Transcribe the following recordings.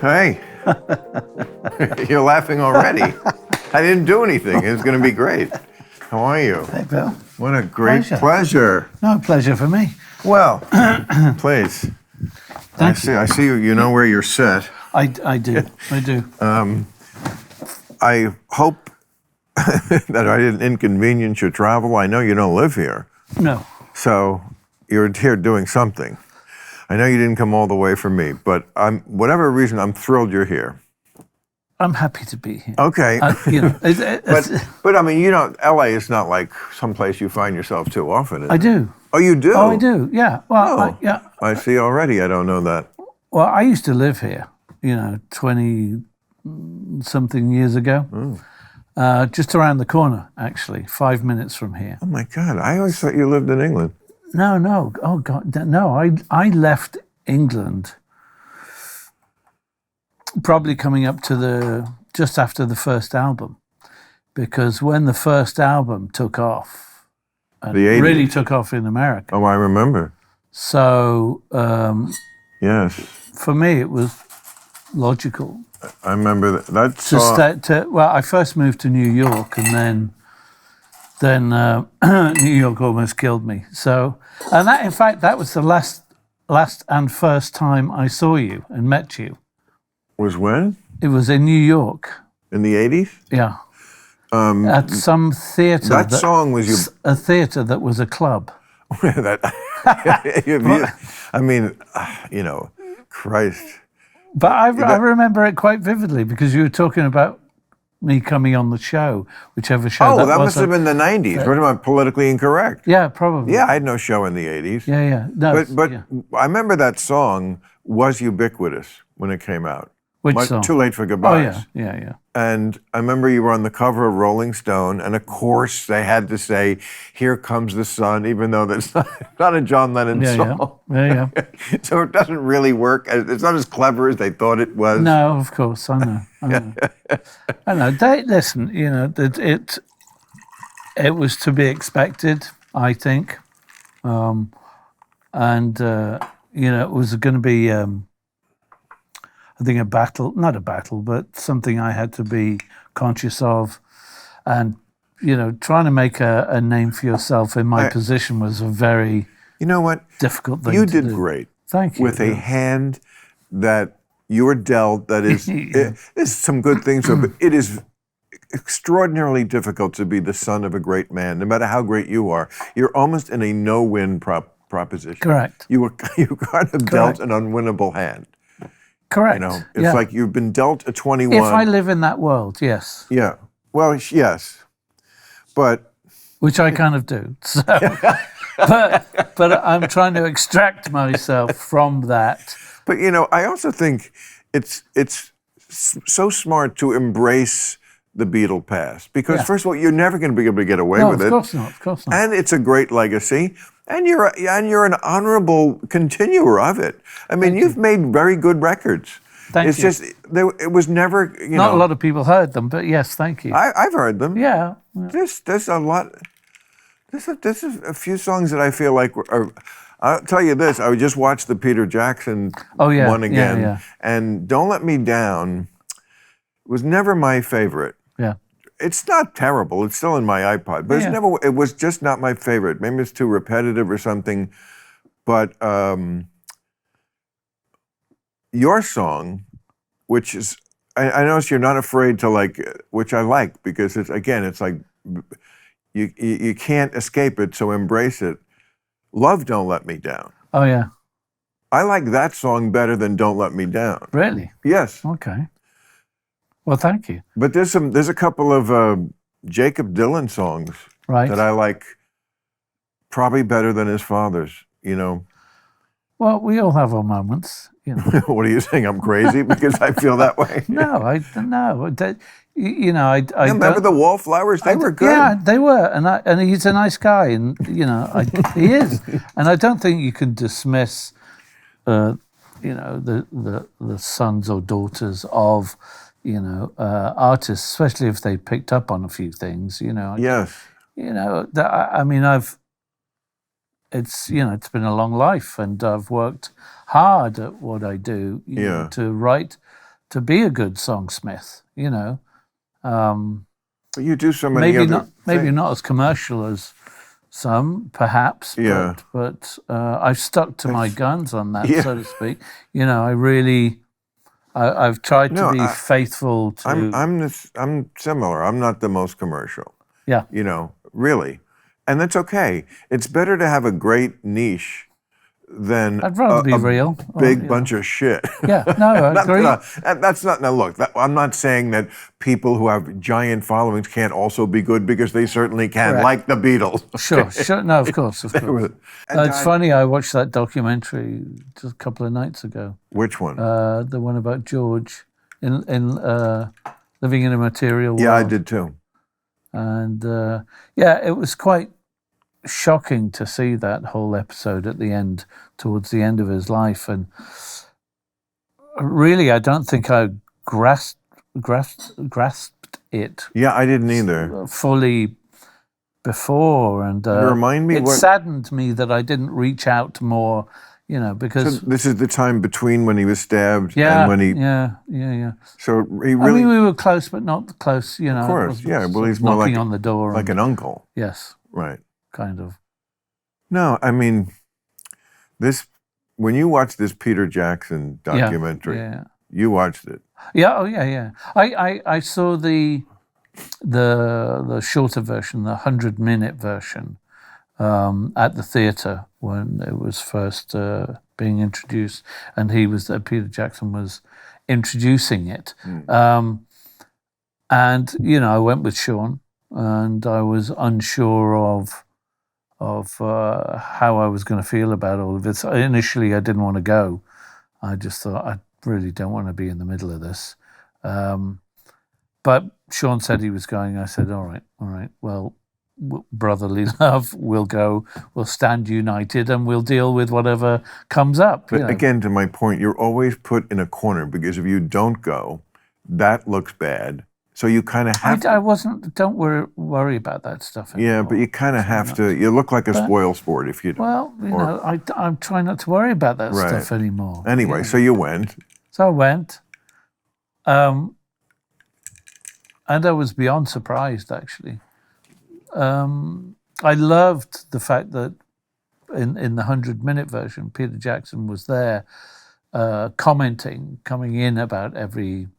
Hey, you're laughing already. I didn't do anything. It's going to be great. How are you? Hey, Bill. What a great pleasure. No, pleasure for me. Well, please. I see you. You know where you're set. I do. I do. I hope that I didn't inconvenience your travel. I know you don't live here. No. So you're here doing something. I know you didn't come all the way for me, but whatever reason, I'm thrilled you're here. I'm happy to be here. Okay. But I mean, LA is not like someplace you find yourself too often. Is I it? do. Oh, you do? Oh, I do. Yeah. Well, Oh, I see already. I don't know that. Well, I used to live here, 20-something years ago. Just around the corner, actually, 5 minutes from here. Oh, my God. I always thought you lived in England. No. Oh, God. No, I left England probably coming up to just after the first album. Because when the first album took off, and The 80s. really took off in America. Oh, I remember. So, Yes. for me, it was logical. I remember that song. Well, I first moved to New York, and then New York almost killed me. So, and that, in fact, that was the last and first time I saw you and met you. Was when? It was in New York. In the 80s? Yeah. At some theater. That song was a theater that was a club. I mean, Christ. But I remember it quite vividly because you were talking about me coming on the show, whichever show that was. Oh, that must have been the 90s. What am I, politically incorrect? Yeah, probably. Yeah, I had no show in the 80s. Yeah. No, But I remember that song was ubiquitous when it came out. Which song? Too Late for Goodbyes. Oh, yeah. And I remember you were on the cover of Rolling Stone, and of course they had to say, "Here Comes the Sun," even though that's not a John Lennon song. Yeah. So it doesn't really work. It's not as clever as they thought it was. No, of course, I know. I know. Listen, it was to be expected, I think. It was going to be, I think, not a battle, but something I had to be conscious of. And, trying to make a name for yourself in my position was a very difficult thing to do. You did great. Thank you. With a hand that you were dealt, that is, there's some good things, but it is extraordinarily difficult to be the son of a great man, no matter how great you are. You're almost in a no-win proposition. Correct. You kind of dealt an unwinnable hand. Correct. It's like you've been dealt a 21. If I live in that world, yes. Yeah. Well, yes. But. Which I kind of do. So, but I'm trying to extract myself from that. But, I also think it's so smart to embrace the Beatle past. Because, first of all, you're never going to be able to get away with it. Of course not. And it's a great legacy. And you're an honorable continuer of it. I mean, you've made very good records. Thank you. Just it was never, Not a lot of people heard them, but yes, thank you. I've heard them. Yeah. There's a lot. There's a few songs that I feel like are. I'll tell you this. I just watched the Peter Jackson one again, and "Don't Let Me Down" was never my favorite. Yeah. It's not terrible. It's still in my iPod, but it was just not my favorite. Maybe it's too repetitive or something. But your song, which is, I notice you're not afraid to which I like because it's like you can't escape it, so embrace it. Love Don't Let Me Down. Oh yeah. I like that song better than Don't Let Me Down. Really? Yes. Okay. Well, thank you. But there's a couple of Jacob Dylan songs that I like probably better than his father's, Well, we all have our moments, What are you saying? I'm crazy because I feel that way? No, I remember the Wallflowers? They were good. Yeah, they were, and he's a nice guy, and he is, and I don't think you can dismiss, the sons or daughters of artists, especially if they picked up on a few things, Yes. It's been a long life, and I've worked hard at what I do, to write to be a good songsmith, you know. But you do so many maybe not as commercial as some, perhaps. Yeah. But I've stuck to my guns on that, so to speak. You know, I've tried to be faithful to. I'm similar. I'm not the most commercial. Yeah. You know, really, and that's okay. It's better to have a great niche than I'd rather be real. Big bunch of shit. Yeah, no, I agree. That's not, now look, I'm not saying that people who have giant followings can't also be good, because they certainly can, Correct. Like the Beatles. Sure. No, of course. It's funny, I watched that documentary just a couple of nights ago. Which one? The one about George in living in a material world. Yeah, I did too. And it was quite shocking to see that whole episode at the end, towards the end of his life. And really, I don't think I grasped it. Yeah, I didn't either. Fully before. And remind me, it saddened me that I didn't reach out more, you know, because... So this is the time between when he was stabbed and when he... Yeah. So he really... I mean, we were close, but not close, you know. Of course, yeah. Well, he's more knocking on the door. Like an uncle. Yes. Right. Kind of. No, I mean, when you watch this Peter Jackson documentary, you watched it. Yeah, yeah. I saw the shorter version, the 100-minute version, at the theatre when it was first being introduced, and Peter Jackson was introducing it. And you know, I went with Sean, and I was unsure of how I was going to feel about all of it. So initially, I didn't want to go. I just thought, I really don't want to be in the middle of this. But Sean said he was going. I said, all right. Well, brotherly love, we'll go. We'll stand united, and we'll deal with whatever comes up. But again, to my point, you're always put in a corner, because if you don't go, that looks bad. So you kind of have to... Don't worry about that stuff anymore. Yeah, but you kind of have to... You look like a spoil sport if you don't. Well, you know, I'm trying not to worry about that stuff anymore. Anyway, so you went. So I went. And I was beyond surprised, actually. I loved the fact that in the 100-minute version, Peter Jackson was there coming in about every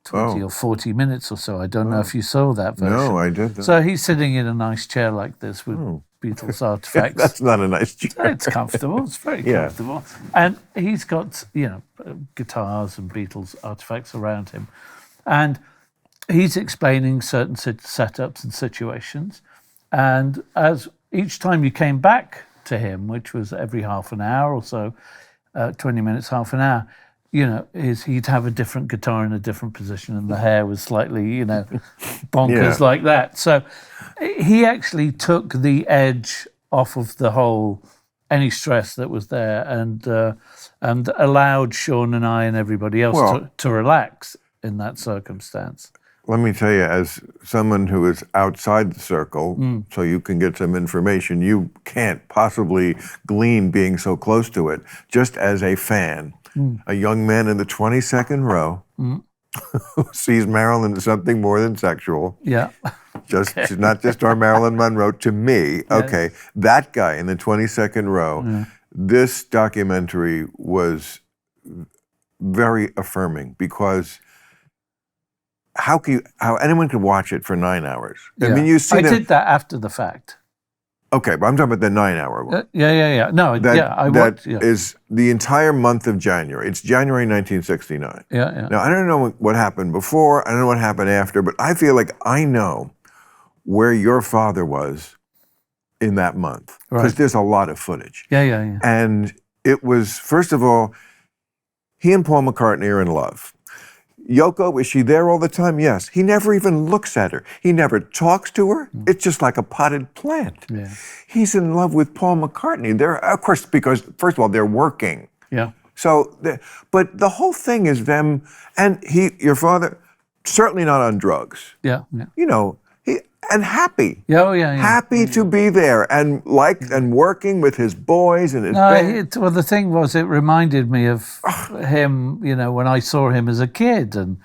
20 or 40 minutes or so. I don't know if you saw that version. No, I didn't. So he's sitting in a nice chair like this with Beatles artifacts. That's not a nice chair. It's comfortable. It's very comfortable. And he's got, you know, guitars and Beatles artifacts around him. And he's explaining certain setups and situations. And as each time you came back to him, which was every half an hour or so, 20 minutes, half an hour, you know, he'd have a different guitar in a different position, and the hair was slightly, you know, bonkers like that. So he actually took the edge off of the whole, any stress that was there, and allowed Sean and I and everybody else to relax in that circumstance. Let me tell you, as someone who is outside the circle, so you can get some information you can't possibly glean being so close to it, just as a fan. A young man in the 22nd row who sees Marilyn as something more than sexual. Yeah. She's not just our Marilyn Monroe to me. Yes. Okay, that guy in the 22nd row. This documentary was very affirming, because how anyone could watch it for 9 hours? I mean, you see I did that after the fact. Okay, but I'm talking about the 9-hour one. Yeah. No, that is the entire month of January. It's January 1969. Yeah. Now, I don't know what happened before. I don't know what happened after, but I feel like I know where your father was in that month, because there's a lot of footage. Yeah. And it was, first of all, he and Paul McCartney are in love. Yoko, is she there all the time? Yes. He never even looks at her. He never talks to her. It's just like a potted plant. Yeah. He's in love with Paul McCartney. They're, of course, because, first of all, they're working. Yeah. So, but the whole thing is them, and your father, certainly not on drugs. Yeah. You know, and happy. Oh yeah, yeah. Happy to be there and working with his boys and his band. Well, the thing was, it reminded me of him. You know, when I saw him as a kid, and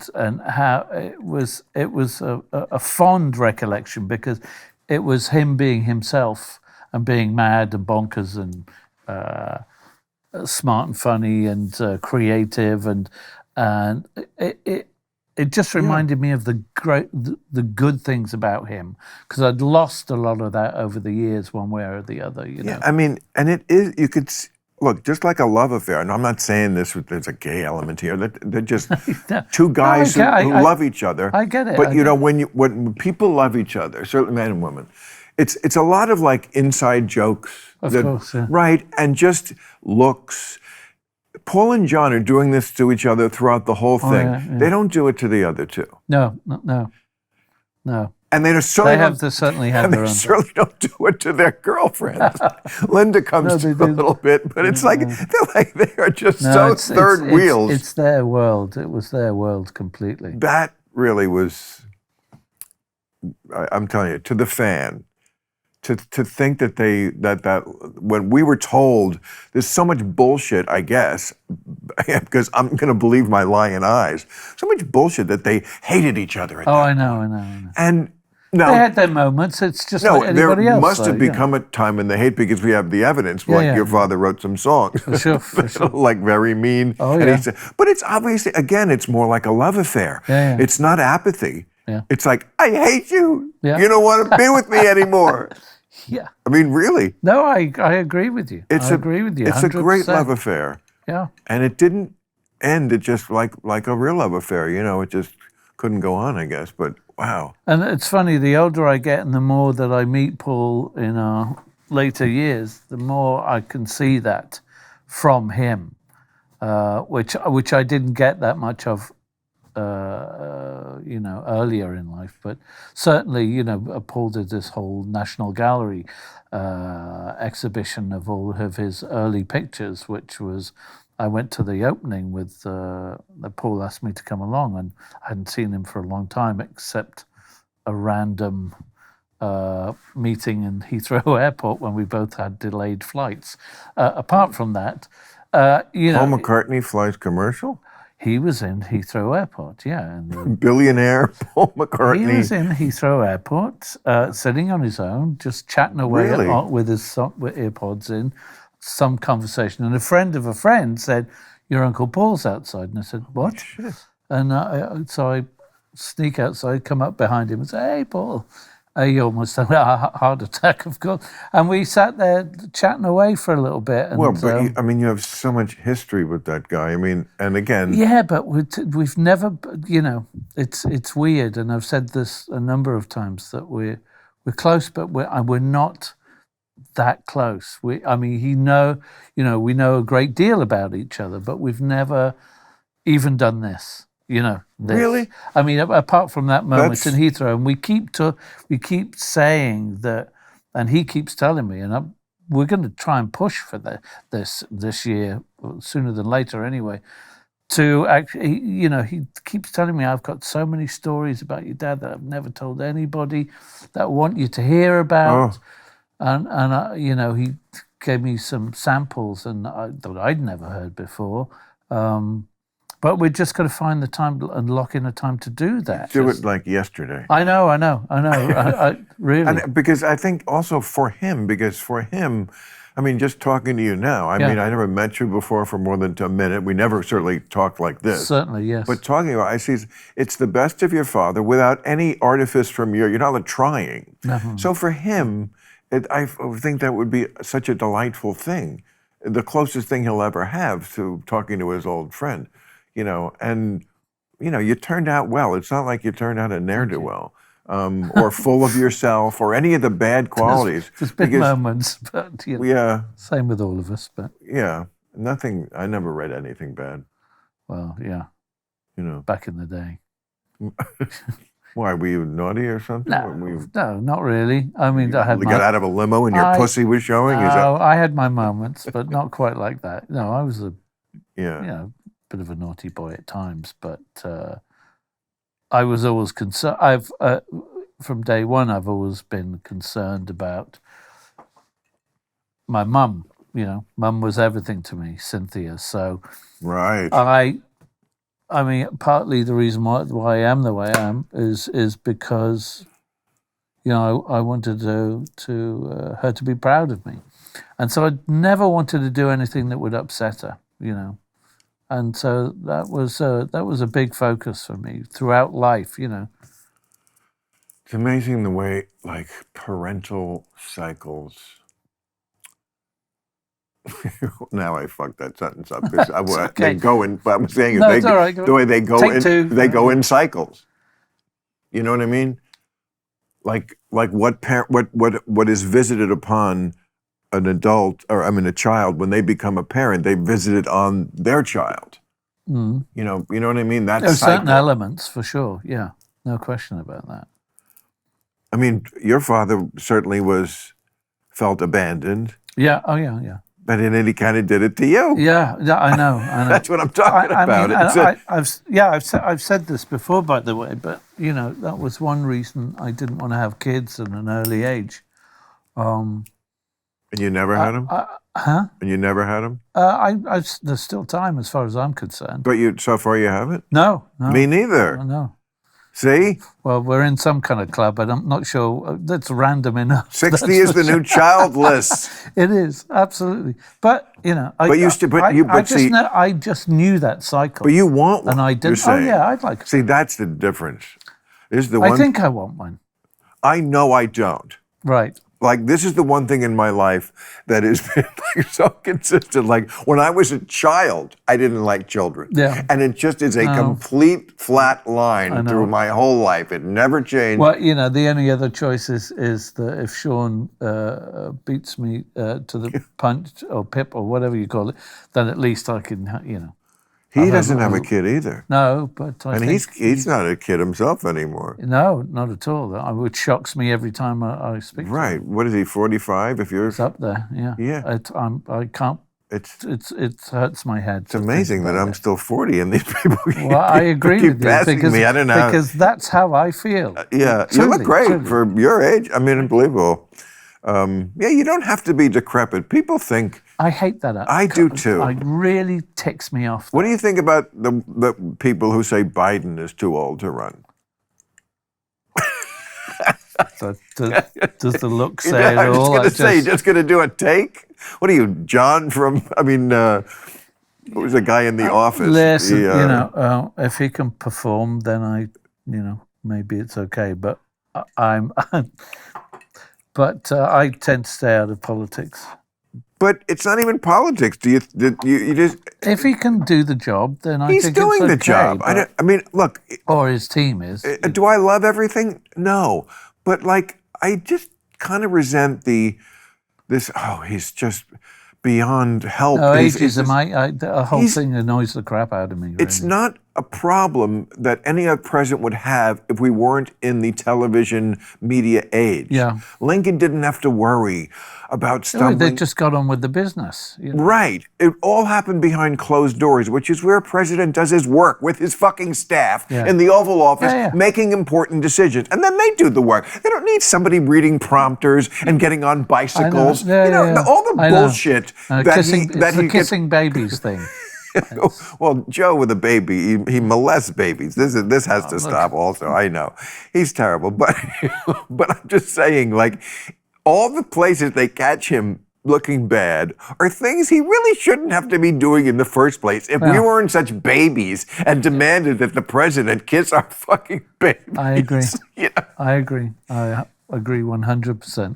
how it was a fond recollection, because it was him being himself and being mad and bonkers and smart and funny and creative, and it just reminded me of the good things about him, because I'd lost a lot of that over the years, one way or the other. You know? Yeah, I mean, and it is, you could look, just like a love affair, and I'm not saying there's a gay element here. They're just two guys who love each other. I get it. But you know, when people love each other, certainly men and women, it's a lot of like inside jokes. Of course, yeah. Right, and just looks. Paul and John are doing this to each other throughout the whole thing. Yeah, yeah. They don't do it to the other two. No. And they certainly certainly have their own. They certainly don't do it to their girlfriends. Linda comes to a little bit, but it's like they are just third wheels. It's their world. It was their world completely. That really was. I'm telling you, to the fan, to think that that when we were told there's so much bullshit, I guess, because I'm going to believe my lying eyes, so much bullshit that they hated each other. I know. And no, they had their moments. It's just like anybody else. There must have become a time when they hate because we have the evidence. Like your father wrote some songs, for sure. like very mean. Oh, and yeah. he said, but it's obviously, again, it's more like a love affair. Yeah. It's not apathy. Yeah. It's like, I hate you. Yeah. You don't want to be with me anymore. Yeah. I mean, really. No, I agree with you. I agree with you. It's 100%. a great love affair. Yeah. And it didn't end. It just like a real love affair. You know, it just couldn't go on, I guess. But wow. And it's funny, the older I get and the more that I meet Paul in our later years, the more I can see that from him, which I didn't get that much of, earlier in life. But certainly, Paul did this whole National Gallery exhibition of all of his early pictures, which was, I went to the opening with, Paul asked me to come along, and I hadn't seen him for a long time, except a random meeting in Heathrow Airport when we both had delayed flights. Apart from that, Paul McCartney flies commercial? He was in Heathrow Airport, yeah. And billionaire Paul McCartney. He was in Heathrow Airport, sitting on his own, just chatting away with his earpods in, some conversation. And a friend of a friend said, "Your Uncle Paul's outside." And I said, "What?" Shit. And so I sneak outside, come up behind him and say, "Hey, Paul." He almost had a heart attack, of course. And we sat there chatting away for a little bit. And, but you have so much history with that guy. I mean, and again... Yeah, but we've never, it's weird. And I've said this a number of times, that we're close, but we're not that close. We know a great deal about each other, but we've never even done this. This. Really? I mean, apart from that moment in Heathrow, and we keep saying that, and he keeps telling me, and we're going to try and push for this year, sooner than later anyway, to actually, he keeps telling me, I've got so many stories about your dad that I've never told anybody, that I want you to hear about. And he gave me some samples that I'd never heard before. But we're just going to find the time and lock in a time to do that. Do it like yesterday. I know. I really. And because I think also for him, I mean, just talking to you now, I mean, I never met you before for more than a minute. We never certainly talked like this. Certainly, yes. But talking about, I see it's the best of your father without any artifice from you're not trying. No. So for him, I think that would be such a delightful thing. The closest thing he'll ever have to talking to his old friend. And you turned out well. It's not like you turned out a ne'er-do-well, or full of yourself, or any of the bad qualities. There's been moments, but same with all of us. But nothing. I never read anything bad. Well, yeah, back in the day. Why, were you naughty or something? No, not really. I mean, I got out of a limo and your pussy was showing. I had my moments, but not quite like that. No, I was a bit of a naughty boy at times, but I was always concerned. from day one, I've always been concerned about my mum. Mum was everything to me, Cynthia. So right. I mean, partly the reason why I am the way I am is because I wanted her to be proud of me, and so I never wanted to do anything that would upset her. And so that was a big focus for me throughout life. It's amazing the way like parental cycles. Now I fucked that sentence up because they go in. But I'm saying no, it's all right. the way they go Take in, two. they go in cycles. You know what I mean? Like what is visited upon an adult, or a child, when they become a parent, they visit it on their child. Mm. You know what I mean? There are certain elements for sure. Yeah, no question about that. I mean, your father certainly felt abandoned. Yeah. Oh yeah. Yeah. But then he kind of did it to you. Yeah, I know. That's what I'm talking about. I've said this before, by the way, but that was one reason I didn't want to have kids at an early age. And you never had them? Huh? And you never had them? There's still time as far as I'm concerned. But so far you haven't? No. Me neither. No. See? Well, we're in some kind of club, but I'm not sure. That's random enough. 60 is the new childless. It is, absolutely. But, I just knew that cycle. But you want one, and I didn't. Oh, yeah, I'd like it. See, that's the difference. I think I want one. I know I don't. Right. Like, this is the one thing in my life that has been so consistent. Like, when I was a child, I didn't like children. Yeah. And it just is a complete flat line through my whole life. It never changed. Well, the only other choice is that if Sean beats me to the punch or pip or whatever you call it, then at least I can, He doesn't have a kid either. No, but I think he's not a kid himself anymore. No, not at all. Which shocks me every time I speak to him. Right. What is he, 45? It's up there, yeah. Yeah. I can't. It hurts my head. It's amazing that I'm still 40 and these people Well, I agree keep with you passing me. I don't know. because that's how I feel. Yeah, Truly, you look great truly. for your age. I mean, unbelievable. You don't have to be decrepit. People think. I hate that. I do too. It really ticks me off. What do you think about the people who say Biden is too old to run? So does the look say it all? I was just going to do a take? What are you, John from, what was the guy in The Office? Listen, if he can perform, then maybe it's okay. But I tend to stay out of politics. But it's not even politics. You just? If he can do the job, then I think it's okay. He's doing the job. Look. Or his team is. Do I love everything? No. But I just kind of resent he's just beyond help. No, ageism. The whole thing annoys the crap out of me. Really. It's not a problem that any other president would have if we weren't in the television media age. Yeah. Lincoln didn't have to worry about stumbling. They just got on with the business. Right. It all happened behind closed doors, which is where a president does his work with his fucking staff in the Oval Office, making important decisions. And then they do the work. They don't need somebody reading prompters and getting on bicycles. All the bullshit the kissing babies thing. Well, Joe with a baby, he molests babies. This has to stop also. I know. He's terrible. But I'm just saying, all the places they catch him looking bad are things he really shouldn't have to be doing in the first place if we weren't such babies and demanded that the president kiss our fucking babies. I agree. I agree. I agree 100%.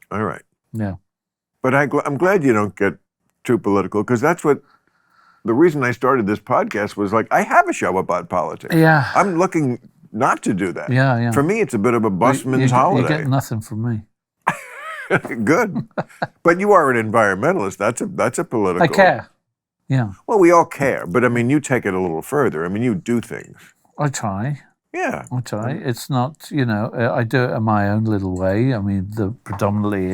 All right. Yeah. But I'm glad you don't get too political, because that's what the reason I started this podcast was I have a show about politics. Yeah. I'm looking not to do that. Yeah. For me, it's a bit of a busman's holiday. You get nothing from me. Good. But you are an environmentalist. That's a political. I care. Yeah. Well, we all care, but you take it a little further. You do things. I try. Yeah. I try. It's not, I do it in my own little way. Predominantly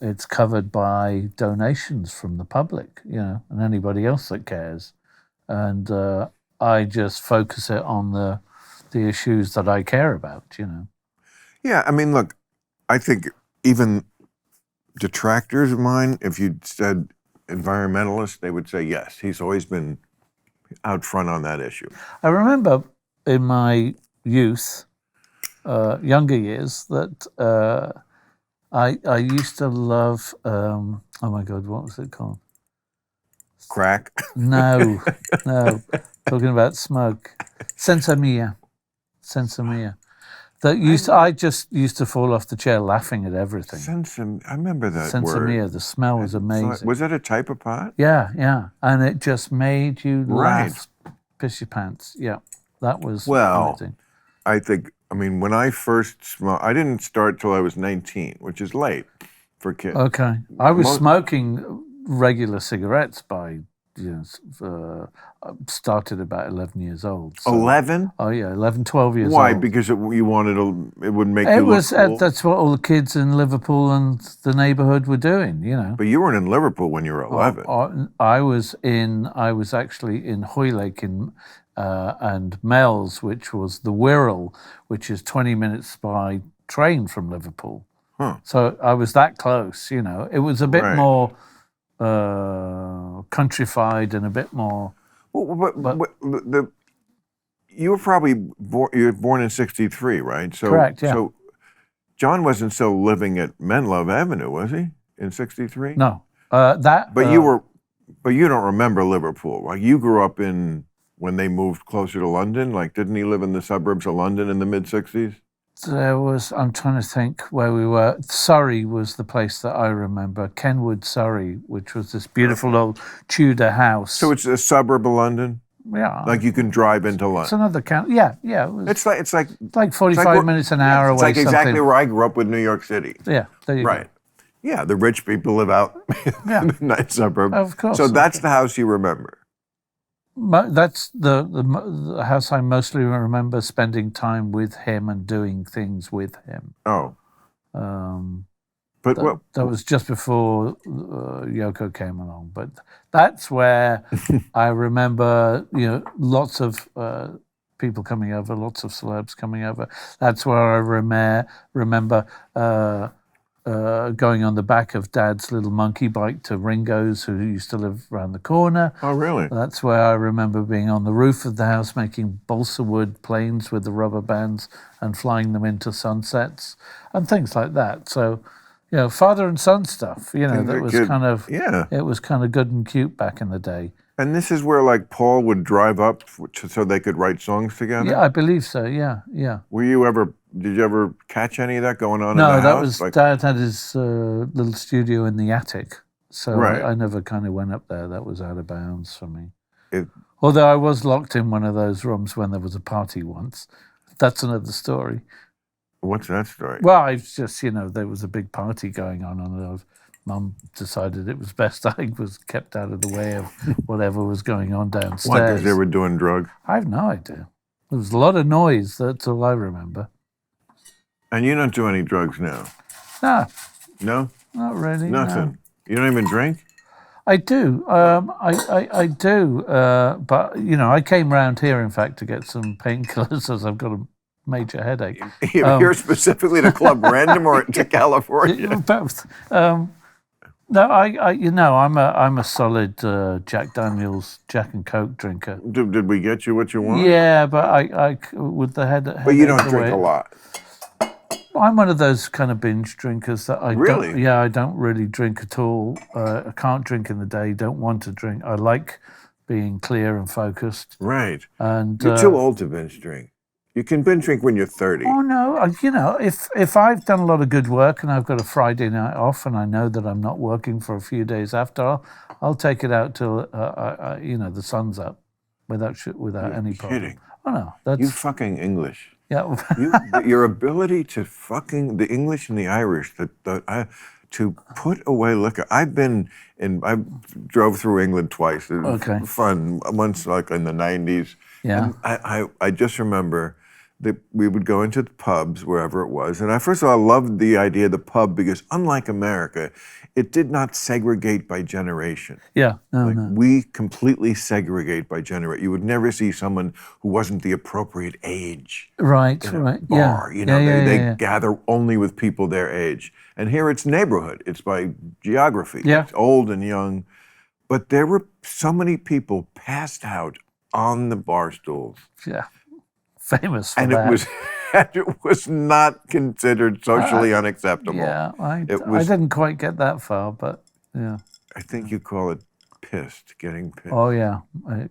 it's covered by donations from the public, and anybody else that cares. And I just focus it on the the issues that I care about, you know. Yeah, I mean, look, I think even detractors of mine, if you said environmentalist, they would say yes. He's always been out front on that issue. I remember in my youth, younger years, that I used to love. Oh my God, what was it called? Crack? No, no. Talking about smoke. Senza mia. That I just used to fall off the chair laughing at everything. I remember that word. Senza mia. The smell was amazing. Was that a type of pot? Yeah, and it just made you laugh, piss your pants. Yeah, that was amazing. I think. I mean, when I first smoked, I didn't start till I was 19, which is late for kids. Okay, I was smoking regular cigarettes by. Started about 11 years old. So. 11? Oh yeah, 11, 12 years old. Why? Because it would make you look cool? That's what all the kids in Liverpool and the neighbourhood were doing, you know. But you weren't in Liverpool when you were 11. I was actually in Hoylake and Mells, which was the Wirral, which is 20 minutes by train from Liverpool. Huh. So I was that close, you know. It was a bit more countrified and a bit more. You were probably you were born in '63, right? So, correct. Yeah. So John wasn't still living at Menlove Avenue, was he? In '63? No. But you don't remember Liverpool. Like you grew up when they moved closer to London. Like, didn't he live in the suburbs of London in the mid '60s? I'm trying to think where we were. Surrey was the place that I remember. Kenwood, Surrey, which was this beautiful old Tudor house. So it's a suburb of London? Yeah. Like you can drive into London? It's another county. Yeah. It's like 45 minutes an hour away. It's like exactly where I grew up with New York City. Yeah, there you go. Right. Yeah, the rich people live out in the nice suburb. Of course. So that's the house you remember? That's the house I mostly remember spending time with him and doing things with him. Oh. That was just before Yoko came along. But that's where I remember, lots of people coming over, lots of celebs coming over. That's where I remember going on the back of Dad's little monkey bike to Ringo's, who used to live around the corner. Oh, really? That's where I remember being on the roof of the house making balsa wood planes with the rubber bands and flying them into sunsets and things like that. So, father and son stuff, that was it was kind of good and cute back in the day. And this is where, like, Paul would drive up so they could write songs together? Yeah, I believe so, yeah. Did you ever catch any of that going on in the house? No, that was, Dad had his little studio in the attic, so I never kind of went up there. That was out of bounds for me. Although I was locked in one of those rooms when there was a party once. That's another story. What's that story? Well, I just, there was a big party going on and Mum decided it was best I was kept out of the way of whatever was going on downstairs. Why, because they were doing drugs? I have no idea. There was a lot of noise, that's all I remember. And you don't do any drugs now? No. No? Not really. Nothing? No. You don't even drink? I do. I do. But, I came round here, in fact, to get some painkillers as I've got a major headache. Here specifically to Club Random or to California? Both. No, I'm a solid Jack Daniels, Jack and Coke drinker. Did we get you what you want? Yeah, but I with the head. But you don't drink a lot. I'm one of those kind of binge drinkers that I really. Don't, I don't really drink at all. I can't drink in the day. Don't want to drink. I like being clear and focused. Right. And you're too old to binge drink. You can binge drink when you're 30. Oh no, if I've done a lot of good work and I've got a Friday night off and I know that I'm not working for a few days after, I'll take it out till the sun's up, without any problem. Kidding. Oh no, that's you fucking English. Yeah. Your ability to fucking the English and the Irish to put away liquor. I drove through England twice. It was fun. Once like in the 90s. Yeah. And I just remember that we would go into the pubs, wherever it was. And first of all, I loved the idea of the pub because unlike America, it did not segregate by generation. Yeah, no. We completely segregate by generation. You would never see someone who wasn't the appropriate age. Right. Bar, Yeah. They gather only with people their age. And here it's neighborhood. It's by geography. Yeah. It's old and young. But there were so many people passed out on the bar stools. Yeah. Famous for and that. It was not considered socially unacceptable. Yeah, I didn't quite get that far, but yeah. I think you call it pissed, getting pissed. Oh yeah,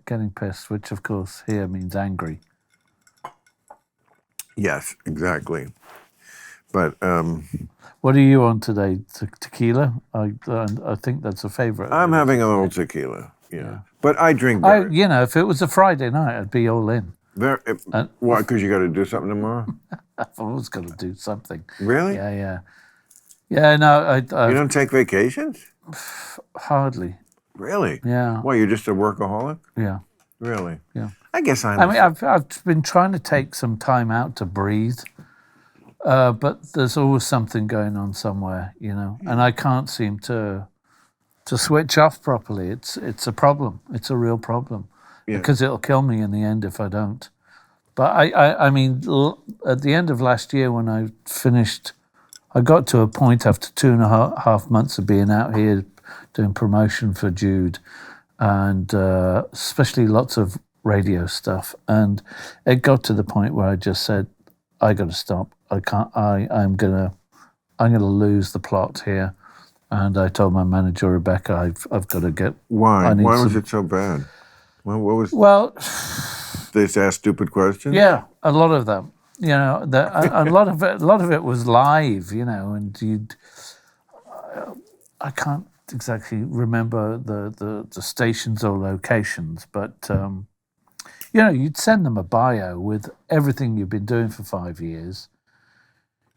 getting pissed, which of course here means angry. Yes, exactly. But what are you on today? Tequila? I think that's a favorite. I'm having a little tequila. Yeah, but I drink beer. If it was a Friday night, I'd be all in. Why? Because you got to do something tomorrow? I've always got to do something. Really? Yeah. No, you don't take vacations? Hardly. Really? Yeah. Why, you're just a workaholic? Yeah. Really? Yeah. I guess I mean, I've been trying to take some time out to breathe, but there's always something going on somewhere, and I can't seem to switch off properly. It's a problem. It's a real problem. Yeah. Because it'll kill me in the end if I don't. But I mean, at the end of last year when I finished, I got to a point after 2.5 months of being out here doing promotion for Jude, and especially lots of radio stuff. And it got to the point where I just said, I got to stop. I can't. I'm gonna lose the plot here. And I told my manager Rebecca, I've got to get. Why? Why was it so bad? What was? Well, they just ask stupid questions. Yeah, a lot of them. A lot of it was live. And I can't exactly remember the stations or locations, but you'd send them a bio with everything you've been doing for 5 years.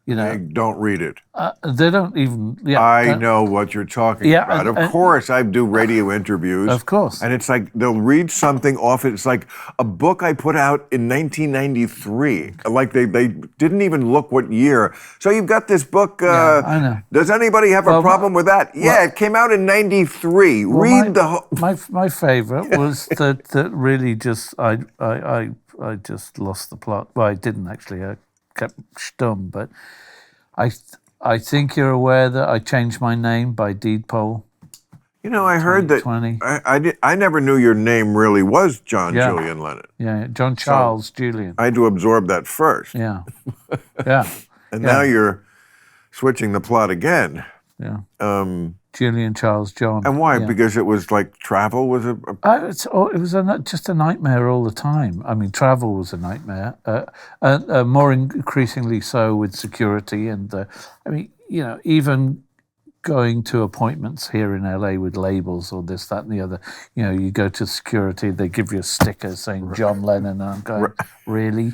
They don't read it. They don't even. Yeah, I know what you're talking about. Of course, I do radio interviews. Of course. And it's like they'll read something off. It's like a book I put out in 1993. Like they didn't even look what year. So you've got this book. I know. Does anybody have a problem with that? Yeah, it came out in 93. Read the whole. My favorite was that really just I just lost the plot. Well, I didn't actually. I kept stum, but I think you're aware that I changed my name by deed poll. I heard that. I never knew your name really was John Julian Lennon. Yeah, John Charles Julian. I had to absorb that first. Yeah. And now you're switching the plot again. Yeah. Julian Charles John. And why? Yeah. Because it was like travel was it was just a nightmare all the time. I mean, travel was a nightmare. More increasingly so with security and even going to appointments here in LA with labels or this, that, and the other. You go to security, they give you a sticker saying John Lennon, and I'm going, really?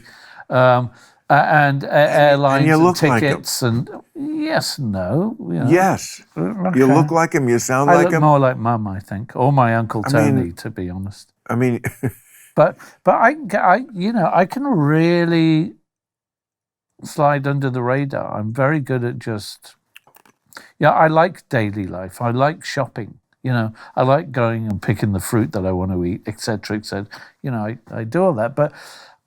And airlines and tickets like and yes, no. Yes. Okay. You look like him, you sound like him. I look more like Mum, I think, or my Uncle Tony, to be honest. I mean... but I can really slide under the radar. I'm very good at just... I like daily life. I like shopping. I like going and picking the fruit that I want to eat, etc., etc. I do all that, but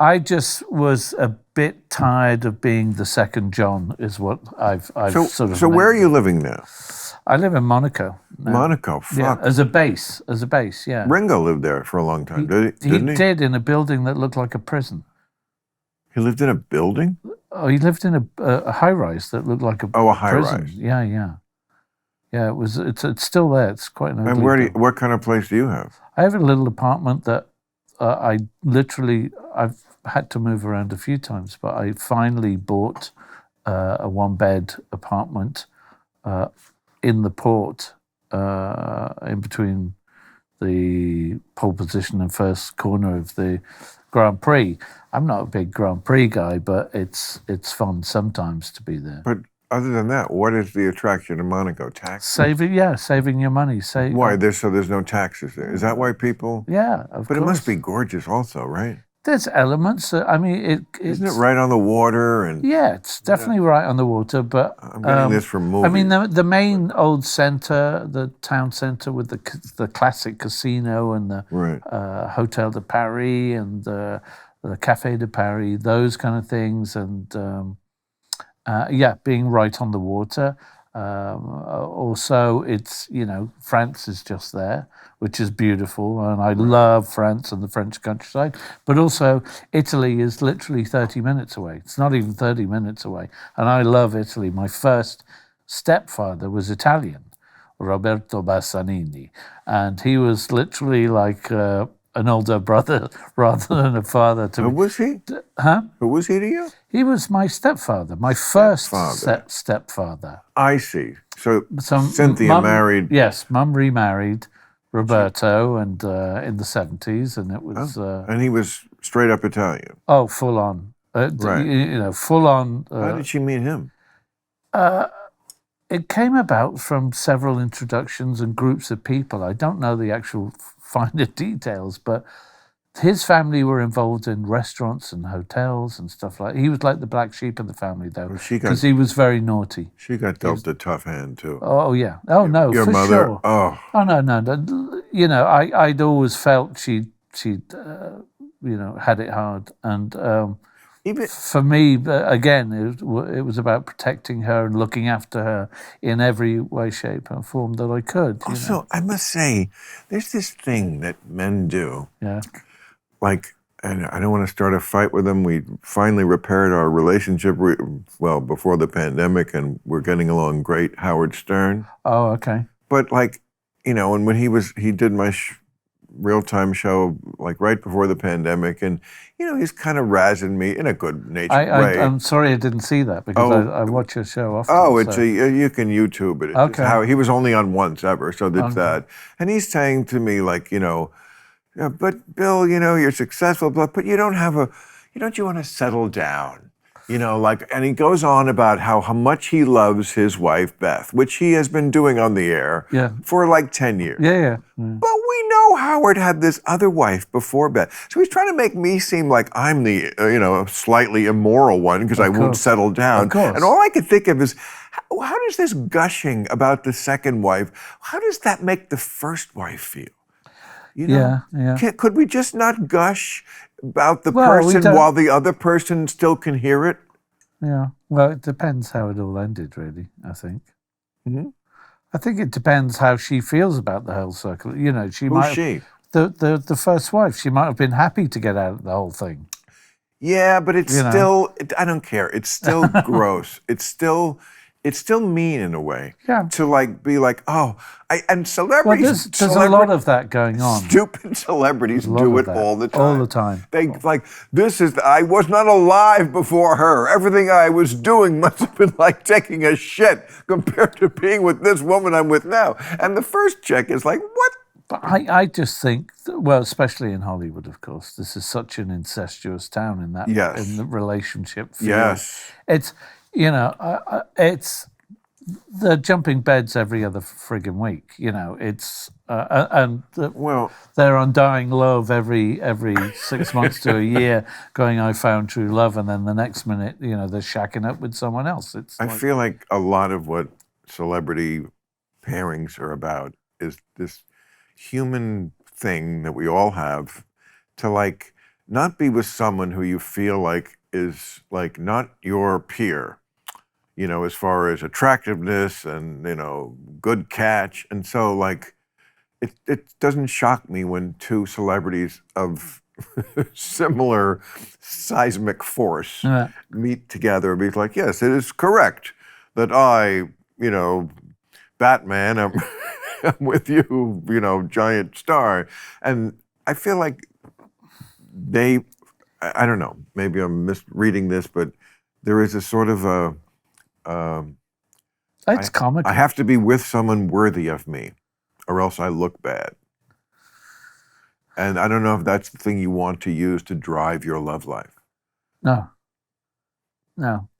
I just was a bit tired of being the second John, is what I've sort of. So where are you living now? I live in Monaco now. Monaco, fuck. Yeah, as a base, yeah. Ringo lived there for a long time, didn't he? He did, in a building that looked like a prison. He lived in a building? Oh, he lived in a high-rise that looked like a prison. Oh, a high-rise. Yeah. Yeah, it's still there. It's quite an ugly. And what kind of place do you have? I have a little apartment that I've had to move around a few times, but I finally bought a one-bed apartment in the port, in between the pole position and first corner of the Grand Prix. I'm not a big Grand Prix guy, but it's fun sometimes to be there. But other than that, what is the attraction in Monaco? Tax? Saving your money. Why? There's no taxes there. Is that why people? Yeah, of course. But it must be gorgeous also, right? There's elements. I mean, isn't it right on the water? And yeah, it's definitely right on the water. But I'm getting this from movies. I mean, the main old center, the town center with the classic casino and the Hotel de Paris and the Café de Paris, those kind of things, and being right on the water. Also, it's France is just there, which is beautiful, and I love France and the French countryside. But also, Italy is literally 30 minutes away. It's not even 30 minutes away, and I love Italy. My first stepfather was Italian, Roberto Bassanini, and he was literally like an older brother rather than a father to me. Who was he? Huh? Who was he to you? He was my stepfather, my first stepfather. I see. So Cynthia married... Yes, Mum remarried Roberto and in the 70s, and it was... and he was straight up Italian? Oh, full on. Full on... How did she meet him? It came about from several introductions and groups of people. I don't know the actual finer details, but his family were involved in restaurants and hotels and stuff like that. He was like the black sheep of the family, though, because he was very naughty. She got dealt a tough hand, too. Oh, yeah. Oh, no, your for mother, sure. Oh, no. I'd always felt she'd had it hard. And for me, again, it was about protecting her and looking after her in every way, shape, and form that I could. Also, I must say, there's this thing that men do. Yeah. Like, and I don't want to start a fight with them. We finally repaired our relationship, before the pandemic, and we're getting along great. Howard Stern. Oh, okay. But and when he did my real-time show, like right before the pandemic, and he's kind of razzing me in a good-natured way. I'm sorry I didn't see that, because I watch your show often. Oh, you can YouTube it. Okay. How he was only on once ever, so that's that. And he's saying to me, like, but Bill, you're successful, but you don't you want to settle down? And he goes on about how much he loves his wife, Beth, which he has been doing on the air for like 10 years. Yeah. But we know Howard had this other wife before Beth. So he's trying to make me seem like I'm the, slightly immoral one because I won't settle down. Of course. And all I could think of is, how does this gushing about the second wife, how does that make the first wife feel? Yeah. Could we just not gush about the person while the other person still can hear it? Yeah. Well, it depends how it all ended, really, I think. Mm-hmm. I think it depends how she feels about the whole circle. Who's she? The first wife. She might have been happy to get out of the whole thing. Yeah, but it's still, I don't care. It's still gross. It's still mean in a way. Yeah. To be like, and celebrities. Well, there's a lot of that going on. Stupid celebrities do it all the time. All the time. They I was not alive before her. Everything I was doing must have been like taking a shit compared to being with this woman I'm with now. And the first chick is like, what? But I just think, especially in Hollywood, of course, this is such an incestuous town in that in the relationship field. Yes. It's it's the jumping beds every other friggin' week. It's their undying love every 6 months to a year, going, I found true love, and then the next minute, they're shacking up with someone else. I feel like a lot of what celebrity pairings are about is this human thing that we all have to not be with someone who you feel like is not your peer, as far as attractiveness and, good catch. And so it doesn't shock me when two celebrities of similar seismic force meet together and be like, yes, it is correct that I, Batman, I'm with you, giant star. And I feel like I don't know, maybe I'm misreading this, but there is a sort of it's comical. I have to be with someone worthy of me, or else I look bad. And I don't know if that's the thing you want to use to drive your love life. No.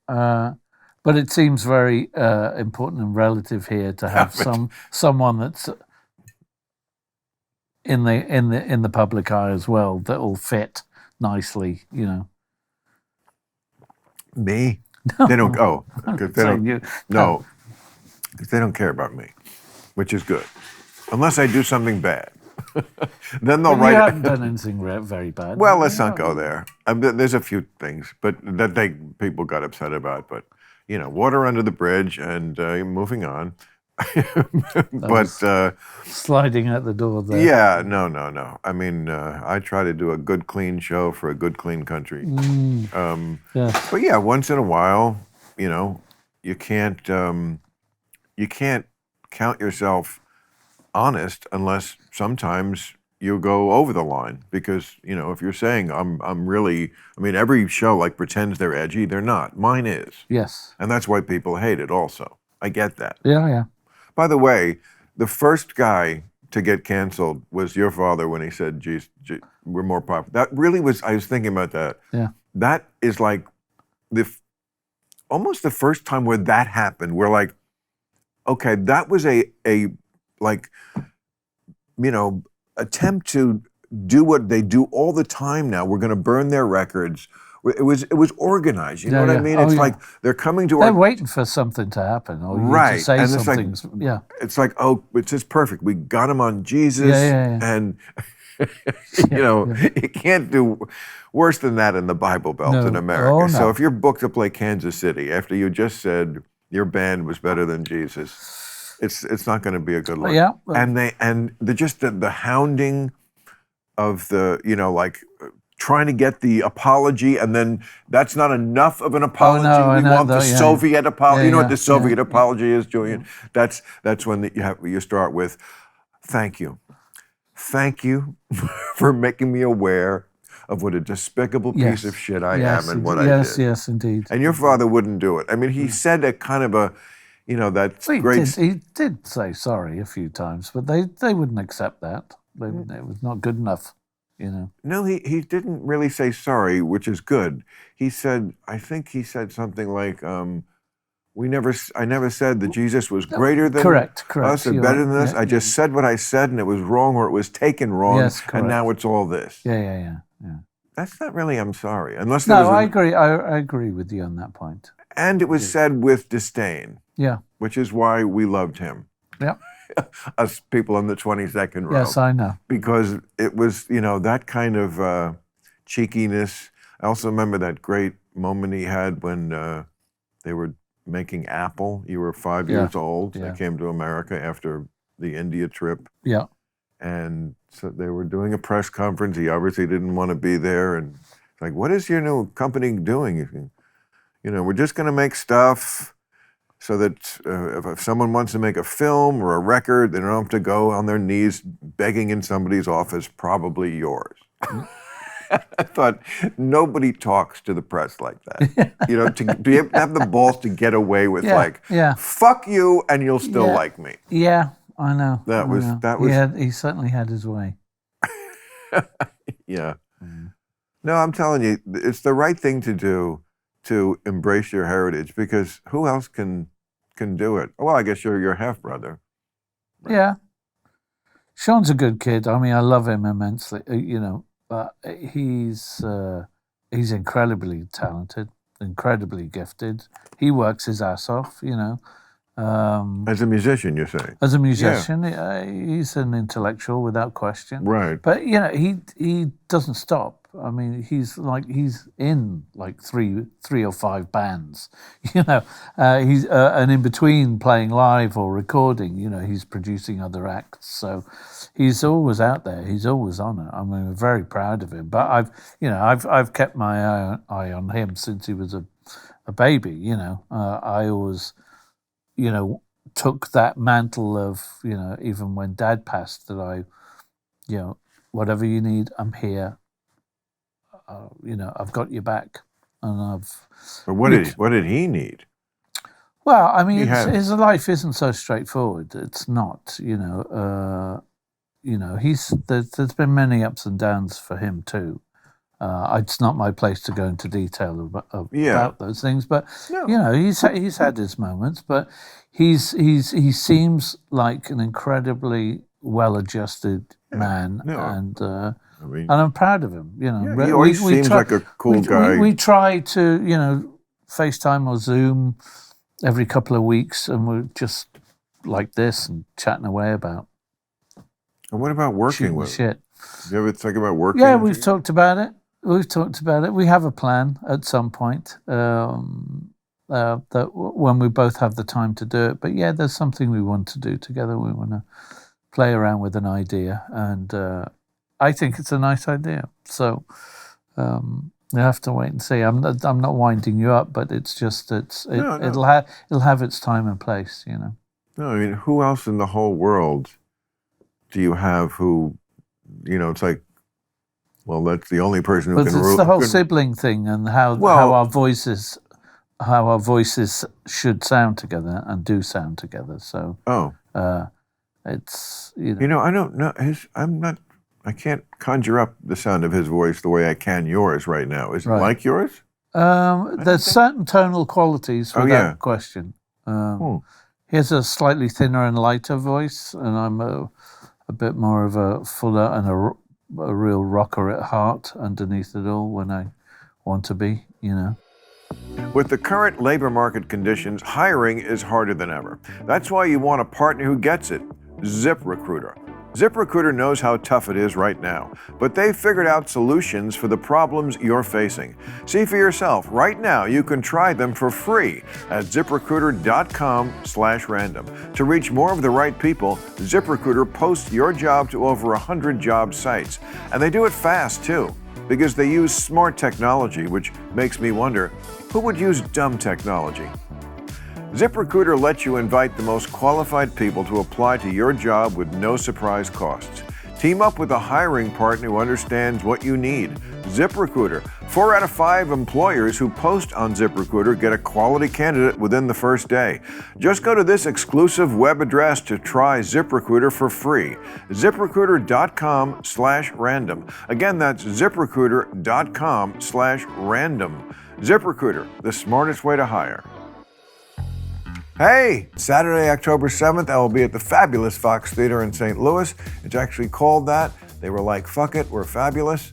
But it seems very important and relative here to have someone that's in the public eye as well that will fit nicely, you know. Me? No. They don't. Oh, because they don't. You, No, because they don't care about me, which is good. Unless I do something bad, then they'll write. You haven't done anything very bad. Well, let's not go there. There's a few things, but that people got upset about. But you know, water under the bridge and moving on. But sliding out the door there. Yeah, no. I mean, I try to do a good, clean show for a good, clean country. Yes. But yeah, once in a while, you know, you can't count yourself honest unless sometimes you go over the line, because you know, if you're saying I'm really, I mean, every show like pretends they're edgy, they're not. Mine is. Yes. And that's why people hate it also. I get that. Yeah. By the way, the first guy to get canceled was your father when he said, geez, we're more popular. That really was, I was thinking about that. Yeah. That is like almost the first time where that happened. We're like, okay, that was a like, you know, attempt to do what they do all the time now. We're going to burn their records. It was organized. You know what I mean? It's like they're coming to They're waiting for something to happen, or you to say something. Like, it's like, oh, it's just perfect. We got him on Jesus, and you know, you can't do worse than that in the Bible Belt in America. Oh, no. So if you're booked to play Kansas City after you just said your band was better than Jesus, it's not going to be a good look. Yeah, and just the hounding of the, you know, like, trying to get the apology, and then that's not enough of an apology. We want the Soviet apology. You know what the Soviet apology is, Julian? That's when you start with, thank you for making me aware of what a despicable piece of shit I am and what I did. Yes, indeed. And your father wouldn't do it. I mean, he said a kind of a, you know, that's great. He did say sorry a few times, but they wouldn't accept that. It was not good enough. You know. No, he didn't really say sorry, which is good. He said, I think he said something like, I never said that Jesus was greater than us or better than us. I just said what I said, and it was wrong, or it was taken wrong, and now it's all this. Yeah. That's not really I'm sorry, unless I agree. I agree with you on that point. And it was said with disdain. Yeah. Which is why we loved him. Yeah. Us people in the 22nd row. Yes, I know. Because it was, you know, that kind of cheekiness. I also remember that great moment he had when they were making Apple. You were 5 years old. They came to America after the India trip. Yeah. And so they were doing a press conference. He obviously didn't want to be there. And like, what is your new company doing? You know, we're just going to make stuff so that if someone wants to make a film or a record, they don't have to go on their knees begging in somebody's office, probably yours. I thought, nobody talks to the press like that. You know, to be able to have the balls to get away with fuck you and you'll still like me. Yeah, I know. That was. He certainly had his way. Yeah. No, I'm telling you, it's the right thing to do, to embrace your heritage, because who else can do it? Well, I guess you're your half brother. Right? Yeah. Sean's a good kid. I mean, I love him immensely. You know, but he's incredibly talented, incredibly gifted. He works his ass off. You know. As a musician, you're saying? As a musician, he's an intellectual without question. Right. But you know, he doesn't stop. I mean, he's in like three or five bands. You know, he's and in between playing live or recording, you know, he's producing other acts. So he's always out there. He's always on it. I mean, we're very proud of him. But I've kept my eye on him since he was a baby. You know, I always, you know, took that mantle of, you know, even when Dad passed, that I, you know, whatever you need, I'm here. You know, I've got your back, and I've. But what did he need? Well, I mean, his life isn't so straightforward. It's not, you know. There's been many ups and downs for him too. It's not my place to go into detail about those things, but you know, he's had his moments, but he seems like an incredibly well-adjusted man, and I mean, and I'm proud of him. You know, yeah, he always seems like a cool guy. We try to, you know, FaceTime or Zoom every couple of weeks, and we're just like this and chatting away about. And what about working with shit? Do you ever think about working? Yeah, we've talked about it. We have a plan at some point that when we both have the time to do it. But yeah, there's something we want to do together. We want to play around with an idea, and I think it's a nice idea. So you have to wait and see. I'm not winding you up, but it's just it'll have its time and place. You know. No, I mean, who else in the whole world do you have who, you know, it's like, well, that's the only person who but can. It's the whole sibling thing and how our voices should sound together and do sound together. So it's you know, I don't know I can't conjure up the sound of his voice the way I can yours right now. Is it like yours? There's certain tonal qualities without question. He has a slightly thinner and lighter voice, and I'm a bit more of a fuller and a real rocker at heart underneath it all when I want to be, you know. With the current labor market conditions, hiring is harder than ever. That's why you want a partner who gets it, ZipRecruiter. ZipRecruiter knows how tough it is right now, but they've figured out solutions for the problems you're facing. See for yourself. Right now, you can try them for free at ZipRecruiter.com/random. To reach more of the right people, ZipRecruiter posts your job to over 100 job sites. And they do it fast, too, because they use smart technology, which makes me wonder, who would use dumb technology? ZipRecruiter lets you invite the most qualified people to apply to your job with no surprise costs. Team up with a hiring partner who understands what you need. ZipRecruiter. 4 out of 5 employers who post on ZipRecruiter get a quality candidate within the first day. Just go to this exclusive web address to try ZipRecruiter for free. ZipRecruiter.com/random. Again, that's ZipRecruiter.com/random. ZipRecruiter, the smartest way to hire. Hey, Saturday, October 7th, I will be at the fabulous Fox Theater in St. Louis. It's actually called that. They were like, fuck it, we're fabulous.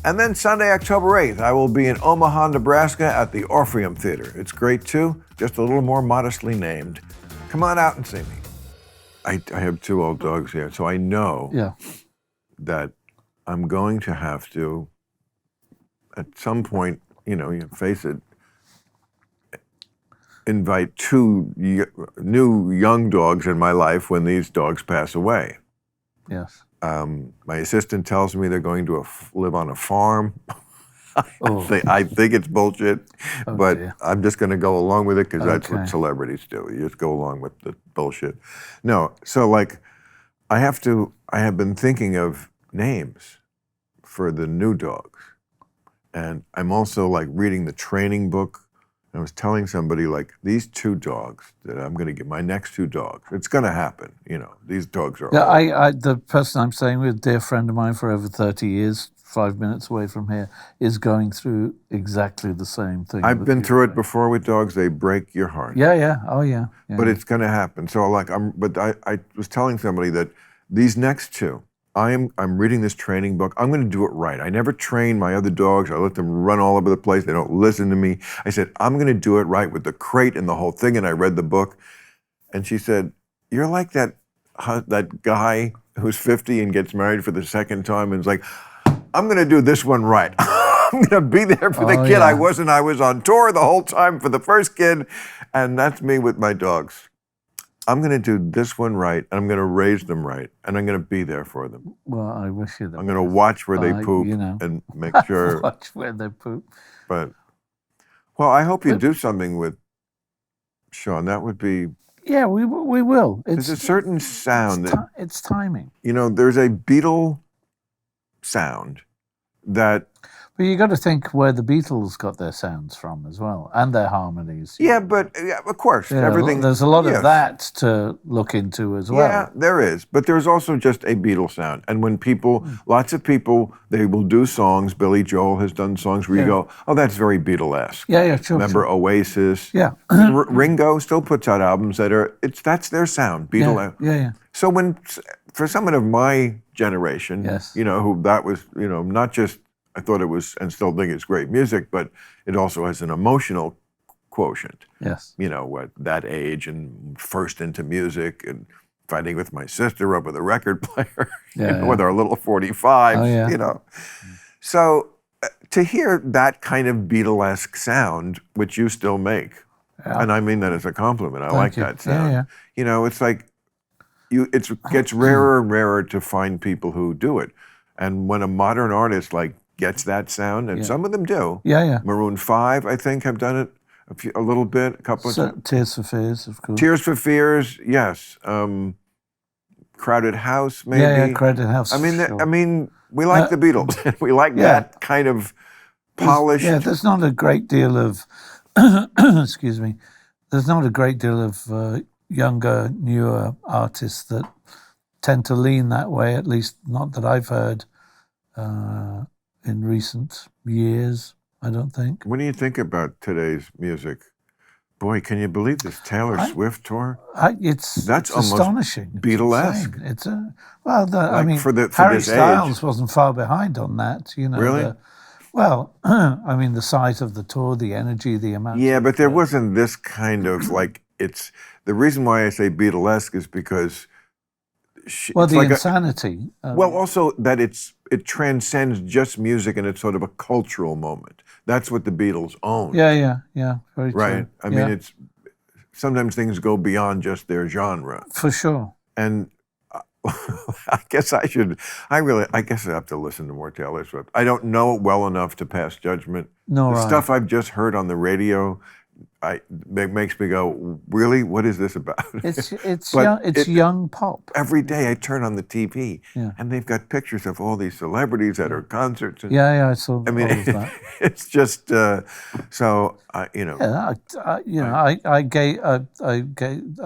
And then Sunday, October 8th, I will be in Omaha, Nebraska at the Orpheum Theater. It's great too, just a little more modestly named. Come on out and see me. I have 2 old dogs here, so I know that I'm going to have to, at some point, you know, you face it, invite 2 new young dogs in my life when these dogs pass away. Yes. My assistant tells me they're going to live on a farm. I think it's bullshit, but I'm just going to go along with it because that's what celebrities do. You just go along with the bullshit. No, so like, I have been thinking of names for the new dogs. And I'm also like reading the training book. I was telling somebody, like, these 2 dogs that I'm going to get, my next 2 dogs, it's going to happen, you know. These dogs are the person I'm staying with, a dear friend of mine for over 30 years, 5 minutes away from here, is going through exactly the same thing. I've been through it before with dogs. They break your heart. Yeah. Oh, yeah. But it's going to happen. So, like, I was telling somebody that these next 2, I'm reading this training book. I'm going to do it right. I never train my other dogs. I let them run all over the place. They don't listen to me. I said, I'm going to do it right with the crate and the whole thing. And I read the book. And she said, you're like that guy who's 50 and gets married for the second time and is like, I'm going to do this one right. I'm going to be there for the kid. I was on tour the whole time for the first kid. And that's me with my dogs. I'm going to do this one right, and I'm going to raise them right, and I'm going to be there for them. Well, I wish you that. I'm going to watch where they poop and make sure. Watch where they poop. But, well, I hope you do something with Sean. That would be. Yeah, we will. There's a certain sound. It's timing. You know, there's a Beatle sound that. But you got to think where the Beatles got their sounds from as well, and their harmonies. Yeah, but of course, everything. There's a lot of that to look into as well. Yeah, there is. But there's also just a Beatles sound. And when lots of people, they will do songs. Billy Joel has done songs where you go, oh, that's very Beatle-esque. Yeah, sure. Remember Oasis? Yeah. Ringo still puts out albums that's their sound, Beatle. Yeah. So for someone of my generation. Yes. Who that was, not just I thought it was and still think it's great music, but it also has an emotional quotient. Yes. At that age and first into music and fighting with my sister over the record player, with our little 45s, Oh, yeah. So to hear that kind of Beatlesque sound, which you still make, and I mean that as a compliment, I like that sound. It's like it gets rarer and rarer to find people who do it. And when a modern artist gets that sound, and some of them do. Maroon 5, I think, have done it a little bit, a couple of times. Tears for Fears, of course. Tears for Fears, yes. Crowded House, maybe. Yeah, Crowded House. I mean, we like the Beatles. We like that kind of polished. There's not a great deal of, excuse me, there's not a great deal of younger, newer artists that tend to lean that way, at least not that I've heard in recent years, I don't think. When do you think about today's music? Boy, can you believe this Taylor Swift tour? It's almost astonishing. Beatlesque. Harry Styles wasn't far behind on that. Really? The size of the tour, the energy, the amount. Yeah, but there wasn't this kind of it's the reason why I say Beatlesque is because the insanity. Also that it transcends just music and it's sort of a cultural moment. That's what the Beatles own. Yeah. Very right. true. I mean, it's sometimes things go beyond just their genre. For sure. And I guess I have to listen to more Taylor Swift. I don't know it well enough to pass judgment. No, the stuff I've just heard on the radio, it makes me go, really? What is this about? It's young pop. Every day I turn on the TV and they've got pictures of all these celebrities at her concerts. And, I saw. I mean, all of that. It's just I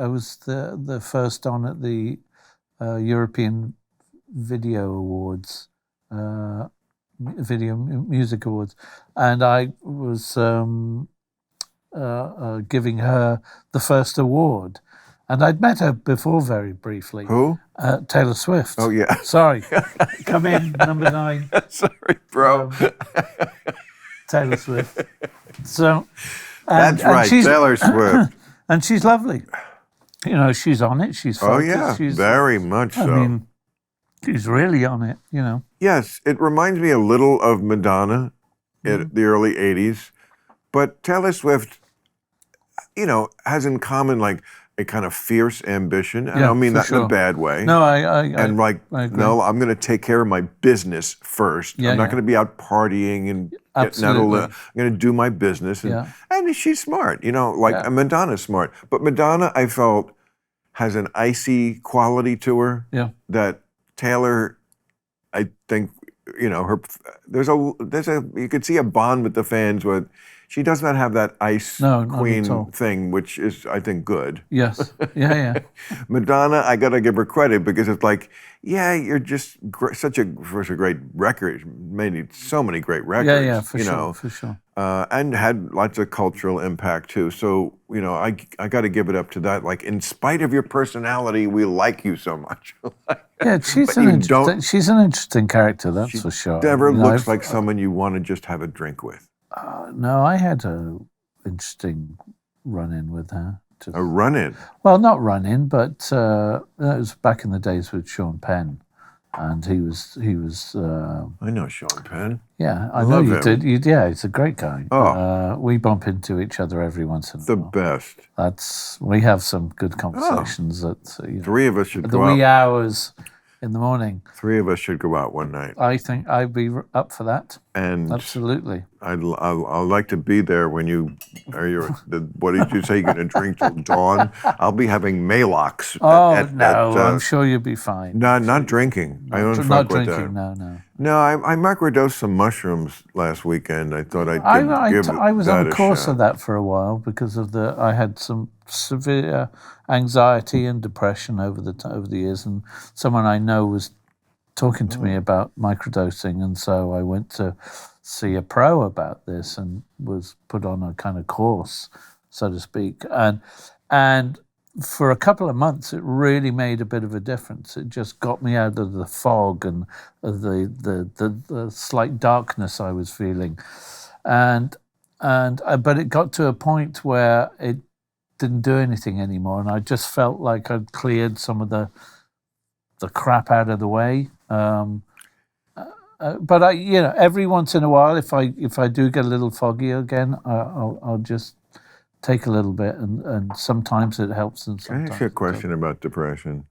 was the first on at the European Video Awards, Video Music Awards, and I was giving her the first award. And I'd met her before very briefly. Who? Taylor Swift. Oh, yeah. Sorry. Come in, number 9. Sorry, bro. Taylor Swift. So, that's right, Taylor Swift. And she's lovely. She's on it. She's focused. Oh, yeah, she's, very much so. I mean, she's really on it, Yes, it reminds me a little of Madonna in the early 80s. But Taylor Swift, has in common a kind of fierce ambition. I don't mean that in a bad way. No, I agree. No, I'm going to take care of my business first. I'm not going to be out partying and getting out of I'm going to do my business. And she's smart, Madonna's smart. But Madonna, I felt, has an icy quality to her that Taylor, I think, there's you could see a bond with the fans with. She does not have that ice queen thing, which is, I think, good. Yes. Yeah. Madonna, I got to give her credit because it's you're just such a great record. Made so many great records. Yeah, for sure. And had lots of cultural impact too. So, I got to give it up to that. In spite of your personality, we like you so much. She's an interesting character, that's for sure. Never looks like someone you want to just have a drink with. No, I had an interesting run-in with her. A run-in? Well, not run-in, but it was back in the days with Sean Penn, and he was. I know Sean Penn. Yeah, I know you did. He's a great guy. Oh, we bump into each other every once in a while. The best. We have some good conversations at 3 of us should go out. The wee hours in the morning. 3 of us should go out one night. I think I'd be up for that. And absolutely. I'd like to be there when what did you say, you're going to drink till dawn? I'll be having Maalox. I'm sure you'll be fine. No, not drinking. I don't fuck with that. No. No, I microdosed some mushrooms last weekend. I thought I'd give that a shot. I was on a course of that for a while because I had some severe anxiety and depression over the years, and someone I know was talking to me about microdosing, and so I went to see a pro about this and was put on a kind of course, so to speak, and for a couple of months, it really made a bit of a difference. It just got me out of the fog and the slight darkness I was feeling, but it got to a point where it didn't do anything anymore, and I just felt like I'd cleared some of the crap out of the way. But I, every once in a while, if I do get a little foggy again, I'll just take a little bit, and sometimes it helps. And sometimes can I ask you a question about depression?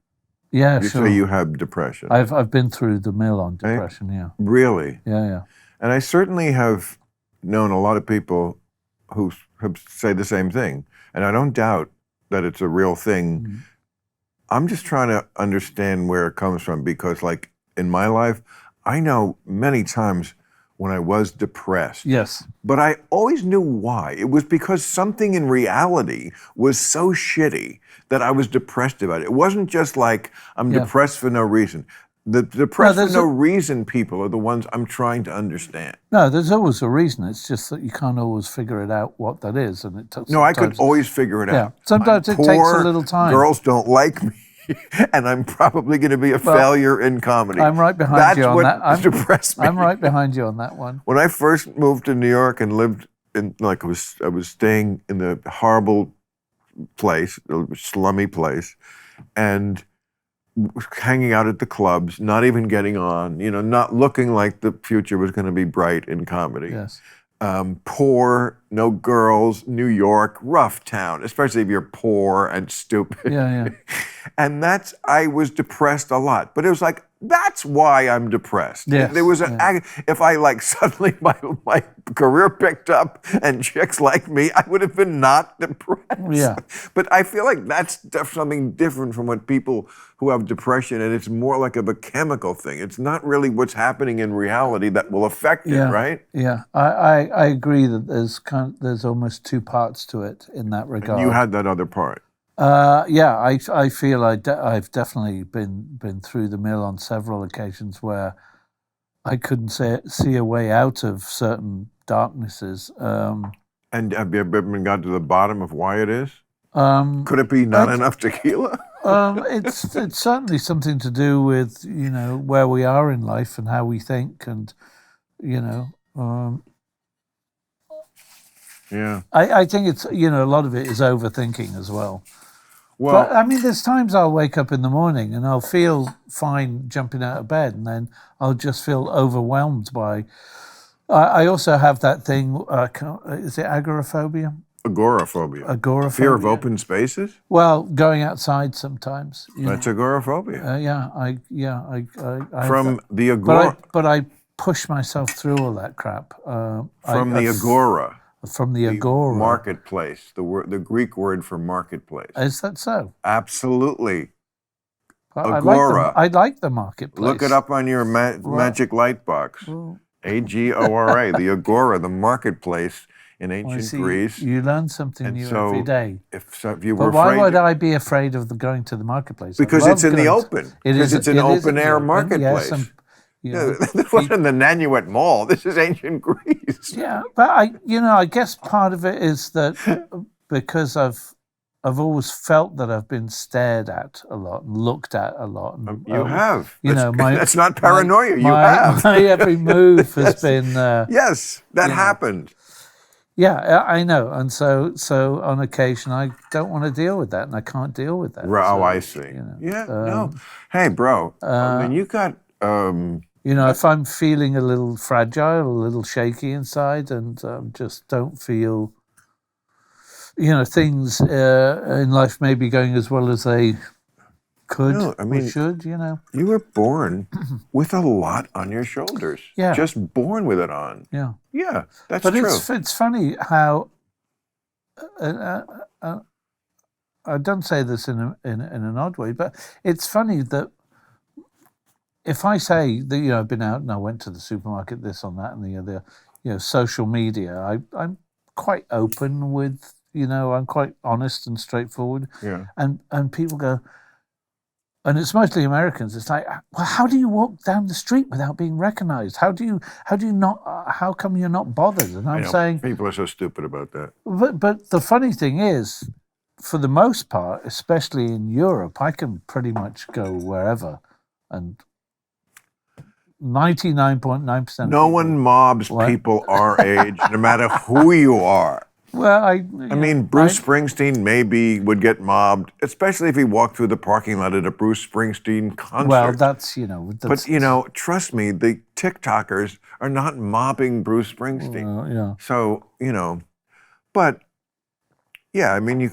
Yeah, you sure. say you have depression. I've been through the mill on depression. Right? Yeah. Really? Yeah. And I certainly have known a lot of people who have say the same thing, and I don't doubt that it's a real thing. Mm-hmm. I'm just trying to understand where it comes from, because, like, in my life, I know many times when I was depressed. Yes. But I always knew why. It was because something in reality was so shitty that I was depressed about it. It wasn't just like I'm depressed for no reason. The depressed for no reason people are the ones I'm trying to understand. No, there's always a reason. It's just that you can't always figure it out what that is. And it No, I could always figure it out. Sometimes it takes a little time. Girls don't like me. And I'm probably going to be a failure in comedy. I'm right behind you on that. That's what depressed me. I'm right behind you on that one. When I first moved to New York and lived in, like, I was staying in the horrible place, a slummy place, and hanging out at the clubs, not even getting on, not looking like the future was going to be bright in comedy. Yes. Poor, no girls, New York, rough town, especially if you're poor and stupid. Yeah. And I was depressed a lot. But it was like, that's why I'm depressed. Yes, there was if I, like, suddenly my career picked up and chicks like me, I would have been not depressed. Yeah. But I feel like that's something different from what people who have depression, and it's more like of a chemical thing. It's not really what's happening in reality that will affect it, right? Yeah, I agree that there's almost two parts to it in that regard. And you had that other part. I feel I've definitely been through the mill on several occasions where I couldn't see a way out of certain darknesses. And have you ever got to the bottom of why it is? Could it be not enough tequila? It's certainly something to do with where we are in life and how we think, and yeah. I think it's a lot of it is overthinking as well. Well, but I mean, there's times I'll wake up in the morning and I'll feel fine jumping out of bed, and then I'll just feel overwhelmed by. I also have that thing. Is it agoraphobia? Agoraphobia. Agoraphobia. Fear of open spaces? Well, going outside sometimes. That's agoraphobia. From the agora. But I push myself through all that crap. From the agora. From the agora. Marketplace. The Greek word for marketplace. Is that so? Absolutely. Agora. I like the marketplace. Look it up on your magic light box. Agora. The agora, the marketplace. In ancient Greece. You learn something new every day. If you were why would I be afraid of going to the marketplace? Because it's in the open. Because it's an open-air marketplace. This wasn't the Nanuet Mall. This is ancient Greece. Yeah, but I guess part of it is that because I've always felt that I've been stared at a lot and looked at a lot. And, you have. That's not paranoia. You have. My every move has been. Yes, that happened. Yeah, I know, and so on occasion I don't want to deal with that, and I can't deal with that. I see. No. Hey, bro, you got. If I'm feeling a little fragile, a little shaky inside, and just don't feel, things in life may be going as well as they could or should, You were born with a lot on your shoulders. Yeah. Just born with it on. Yeah. Yeah, that's true. But it's funny how, I don't say this in an odd way, but it's funny that if I say that, I've been out and I went to the supermarket, this on that and the other, social media, I'm quite open with, I'm quite honest and straightforward. Yeah. And people go, and it's mostly Americans. It's like, well, how do you walk down the street without being recognized? How come you're not bothered? And I'm saying people are so stupid about that. But the funny thing is, for the most part, especially in Europe, I can pretty much go wherever, and 99.9%. No one mobs people our age, no matter who you are. Well, I mean, Bruce Springsteen maybe would get mobbed, especially if he walked through the parking lot at a Bruce Springsteen concert. Well, that's, But, trust me, the TikTokers are not mobbing Bruce Springsteen. So, but, yeah, I mean, you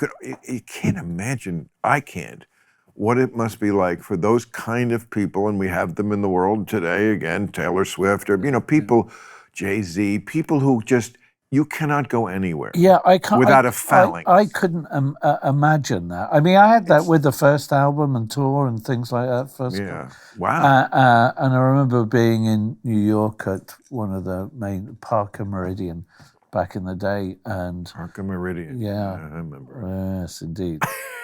can't imagine, I can't, what it must be like for those kind of people, and we have them in the world today, again, Taylor Swift, or, people, Jay-Z, people who just... You cannot go anywhere. Yeah, I can't without a phalanx. I couldn't imagine that. I mean, I had that with the first album and tour and things like that. Wow. And I remember being in New York at one of the main Parker Meridian back in the day, and Parker Meridian. Yeah, I remember. Yes, indeed.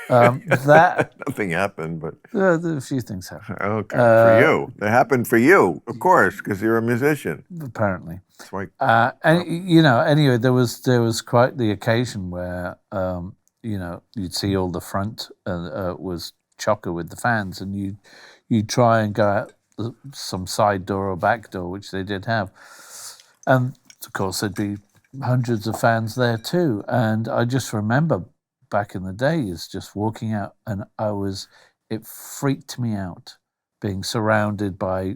That nothing happened, but a few things happened. Okay, for you, they happened for you, of course, because you're a musician. Apparently. Like, anyway, there was quite the occasion where you'd see all the front was chocker with the fans, and you'd try and go out some side door or back door, which they did have, and of course there'd be hundreds of fans there too. And I just remember back in the days just walking out, and it freaked me out being surrounded by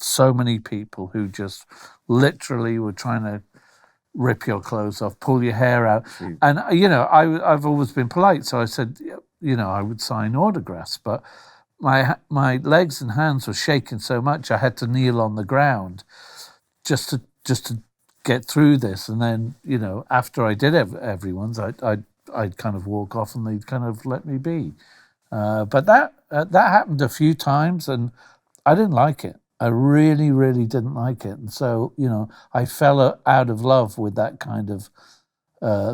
so many people who just literally were trying to rip your clothes off, pull your hair out. And, I've always been polite. So I said, I would sign autographs, but my legs and hands were shaking so much I had to kneel on the ground just to get through this. And then, after I did everyone's, I'd kind of walk off and they'd kind of let me be. But that happened a few times, and I didn't like it. I really, really didn't like it. And so, I fell out of love with that kind of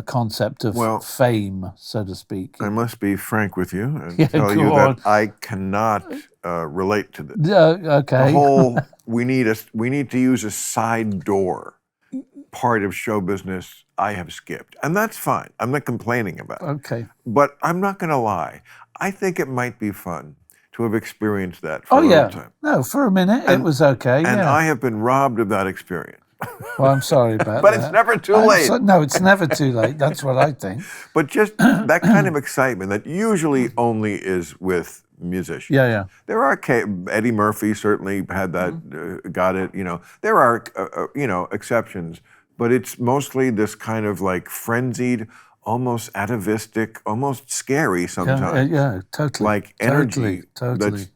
concept of fame, so to speak. I must be frank with you and tell you that I cannot relate to this. Okay. The whole, we need to use a side door part of show business I have skipped. And that's fine. I'm not complaining about it. Okay. But I'm not going to lie. I think it might be fun to have experienced that for a long time. No, for a minute it was okay. And I have been robbed of that experience. Well, I'm sorry about but that. But it's never too late. No, it's never too late. That's what I think. But just that kind of excitement that usually only is with musicians. Yeah. There are Eddie Murphy certainly had that, got it. There are exceptions, but it's mostly this kind of like frenzied, almost atavistic, almost scary sometimes. Yeah, totally. Like energy. Totally.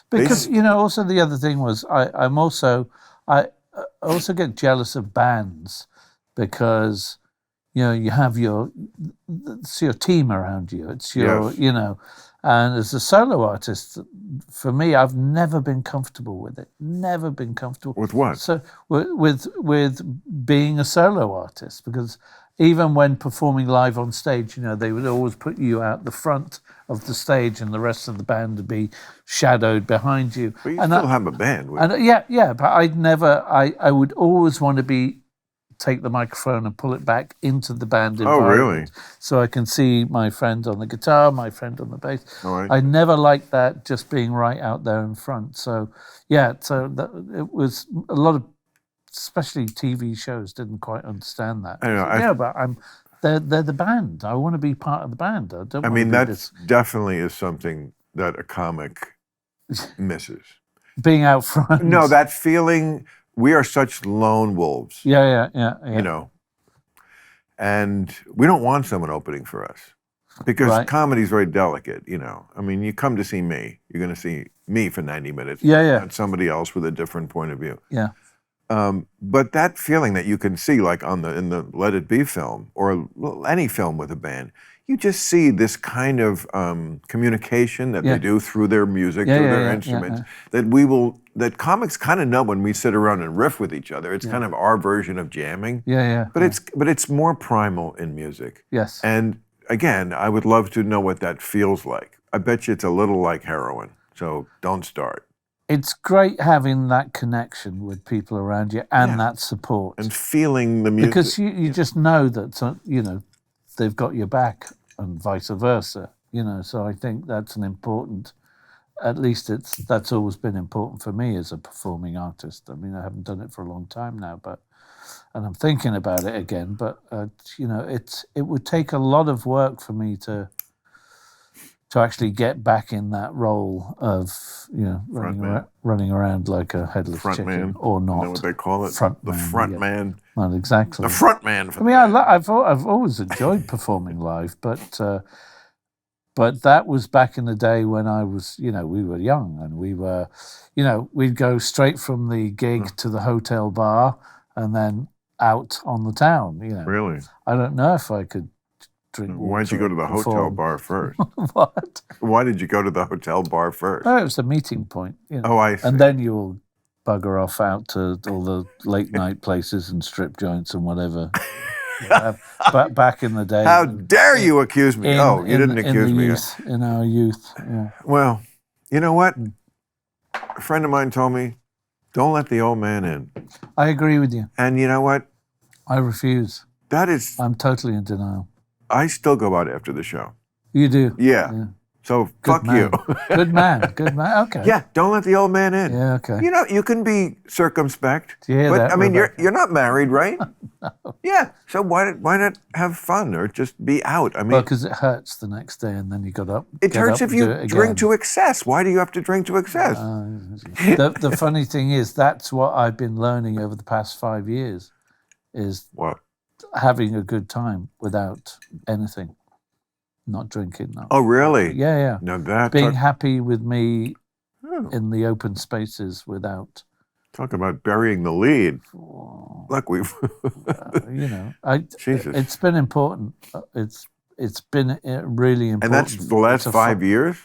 Because also the other thing was I also get jealous of bands because you have it's your team around you. It's your and as a solo artist, for me, I've never been comfortable with it. Never been comfortable with what? So with being a solo artist, because even when performing live on stage, they would always put you out the front of the stage and the rest of the band to be shadowed behind you. But you still have a band. But I would always want to take the microphone and pull it back into the band environment. Oh, really? So I can see my friend on the guitar, my friend on the bass. Oh, I never liked that, just being right out there in front. So, it was a lot of, especially TV shows, didn't quite understand that. I know. But they're the band. I want to be part of the band. I mean, that definitely is something that a comic misses. Being out front. No, that feeling, we are such lone wolves. Yeah. And we don't want someone opening for us because comedy is very delicate, I mean, you come to see me, you're going to see me for 90 minutes. Yeah. Not somebody else with a different point of view. Yeah. But that feeling that you can see, like in the Let It Be film or any film with a band, you just see this kind of communication that they do through their music, through their instruments, that comics kind of know when we sit around and riff with each other. It's kind of our version of jamming. But it's more primal in music. Yes. And again, I would love to know what that feels like. I bet you it's a little like heroin. So don't start. It's great having that connection with people around you and that support. And feeling the music. Because you just know that, they've got your back, and vice versa. So I think that's an important. At least that's always been important for me as a performing artist. I mean, I haven't done it for a long time now, and I'm thinking about it again. But it would take a lot of work for me to actually get back in that role of running around like a headless front chicken, man. or not. You know what they call it? The front man. Not exactly. The front man. I mean, I've always enjoyed performing live, but that was back in the day when I was, we were young, and we were, we'd go straight from the gig to the hotel bar and then out on the town. Really? I don't know if I could drink. Why did you go to the hotel bar first? What? Why did you go to the hotel bar first? Oh, it was a meeting point. Oh, I see. And then you'll bugger off out to all the late night places and strip joints and whatever. But back in the day. How dare you accuse me? You didn't accuse me. In our youth, yeah. Well, you know what? A friend of mine told me, don't let the old man in. I agree with you. And you know what? I refuse. I'm totally in denial. I still go out after the show. You do? Yeah. So fuck you. Good man. Okay. Yeah, don't let the old man in. Yeah, okay. You can be circumspect. Yeah, but I mean, you're not married, right? No. Yeah. So why not have fun or just be out? I mean, because it hurts the next day, and then you got up. It hurts if you drink to excess. Why do you have to drink to excess? The funny thing is, that's what I've been learning over the past 5 years, is what? Having a good time without anything. Not drinking, no. Oh, really? Yeah. Now that being happy with me in the open spaces without. Talk about burying the lead. Look, we've. Jesus. It's been important. It's been really important. And that's the last 5 years.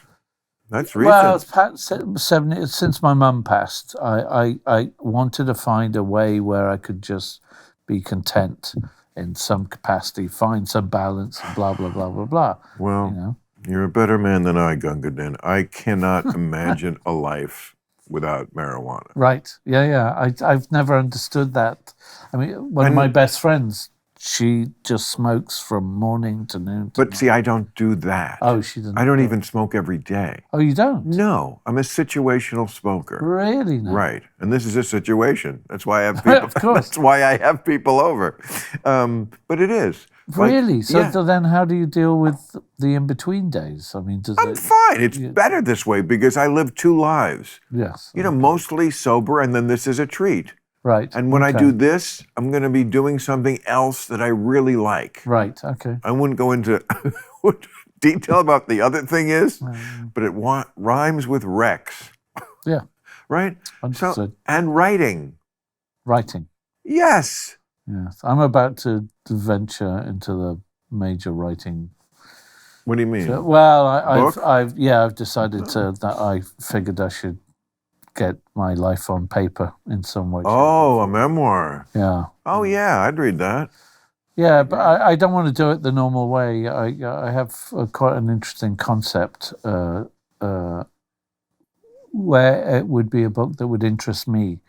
That's recent. Well, it's past 7 since my mum passed. I wanted to find a way where I could just be content in some capacity, find some balance, blah, blah, blah, blah, blah. Well, you're a better man than I, Gungadin. I cannot imagine a life without marijuana. Right. Yeah. I've never understood that. I mean, one of my best friends, she just smokes from morning to noon. But see, I don't do that. Oh, she doesn't. I don't even smoke every day. Oh, you don't? No, I'm a situational smoker. Really? No. Right, and this is a situation. That's why I have people. Of course. That's why I have people over. But it is. Really? So then, how do you deal with the in-between days? I mean, I'm fine. It's better this way because I live two lives. Yes. Mostly sober, and then this is a treat. Right. And when I do this, I'm going to be doing something else that I really like. Right. Okay. I wouldn't go into detail about the other thing is, but it rhymes with Rex. Yeah. Right? Understood. So, and writing. Writing. Yes. Yes. I'm about to venture into the major writing. What do you mean? I've decided that I figured I should get my life on paper in some way. Oh, a memoir. Yeah. Oh, yeah, I'd read that. Yeah, but I don't want to do it the normal way. I have quite an interesting concept where it would be a book that would interest me.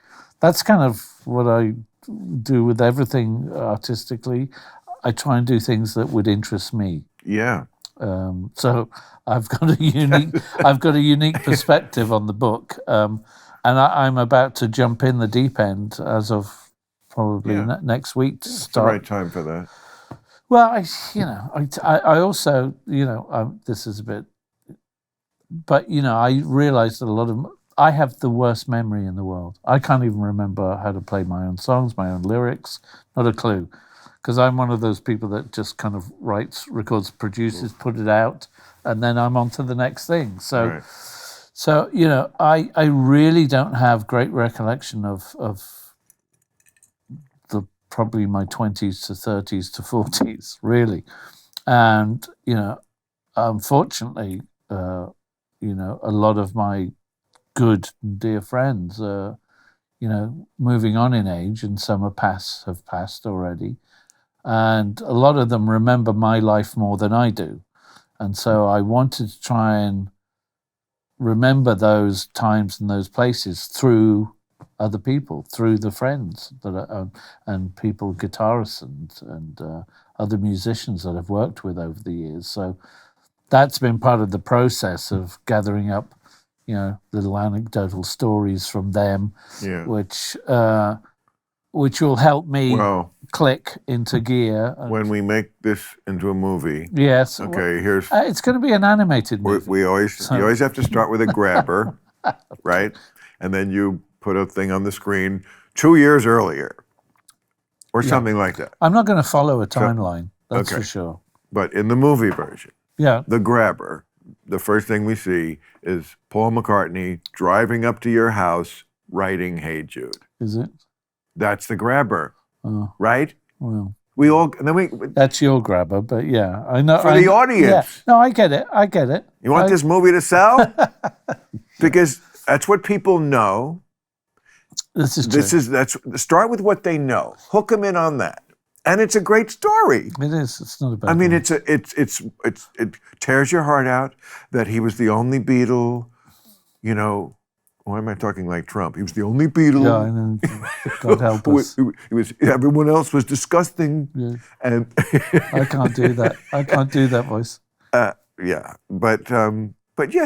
That's kind of what I do with everything artistically. I try and do things that would interest me. Yeah. So I've got a unique perspective on the book, and I'm about to jump in the deep end as of probably next week to start. It's the right time for that. Well, I also, this is a bit, but I realized that I have the worst memory in the world. I can't even remember how to play my own songs, my own lyrics, not a clue. Because I'm one of those people that just kind of writes, records, produces, put it out, and then I'm on to the next thing. So, I really don't have great recollection of probably my 20s to 30s to 40s, really. And, unfortunately, a lot of my good and dear friends are, moving on in age, and some have passed already. And a lot of them remember my life more than I do. And so I wanted to try and remember those times and those places through other people, through the friends that are, and people, guitarists and other musicians that I've worked with over the years. So that's been part of the process of gathering up, little anecdotal stories from them, which will help me click into gear. When we make this into a movie, yes. Okay, here's. It's going to be an animated movie. You always have to start with a grabber, right? And then you put a thing on the screen 2 years earlier, or something like that. I'm not going to follow a timeline. That's for sure. But in the movie version, the grabber, the first thing we see is Paul McCartney driving up to your house writing "Hey Jude." Is it? That's the grabber, right? Well, that's your grabber, but I know for the audience. Yeah. No, I get it. You want this movie to sell? Because that's what people know. This is true. Start with what they know. Hook them in on that, and it's a great story. It is. It's not a bad. I mean, it tears your heart out that he was the only Beatle. Why am I talking like Trump? He was the only Beatle. Yeah, I know. God help us. Everyone else was disgusting. Yeah. And I can't do that. I can't do that voice. But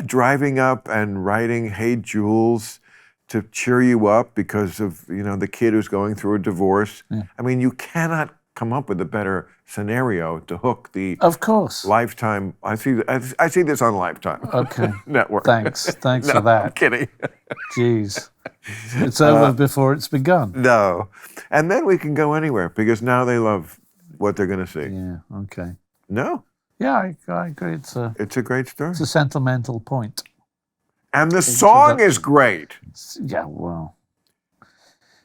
driving up and writing "Hey Jules" to cheer you up because of the kid who's going through a divorce. Yeah. I mean, you cannot come up with a better scenario to hook the Lifetime. I see this on Lifetime. Okay. Network. Thanks for that. I'm kidding. Jeez, it's over before it's begun. No, and then we can go anywhere because now they love what they're going to see. Yeah. Okay. No. Yeah, I agree. It's a great story. It's a sentimental point. And the song is great. Yeah, well.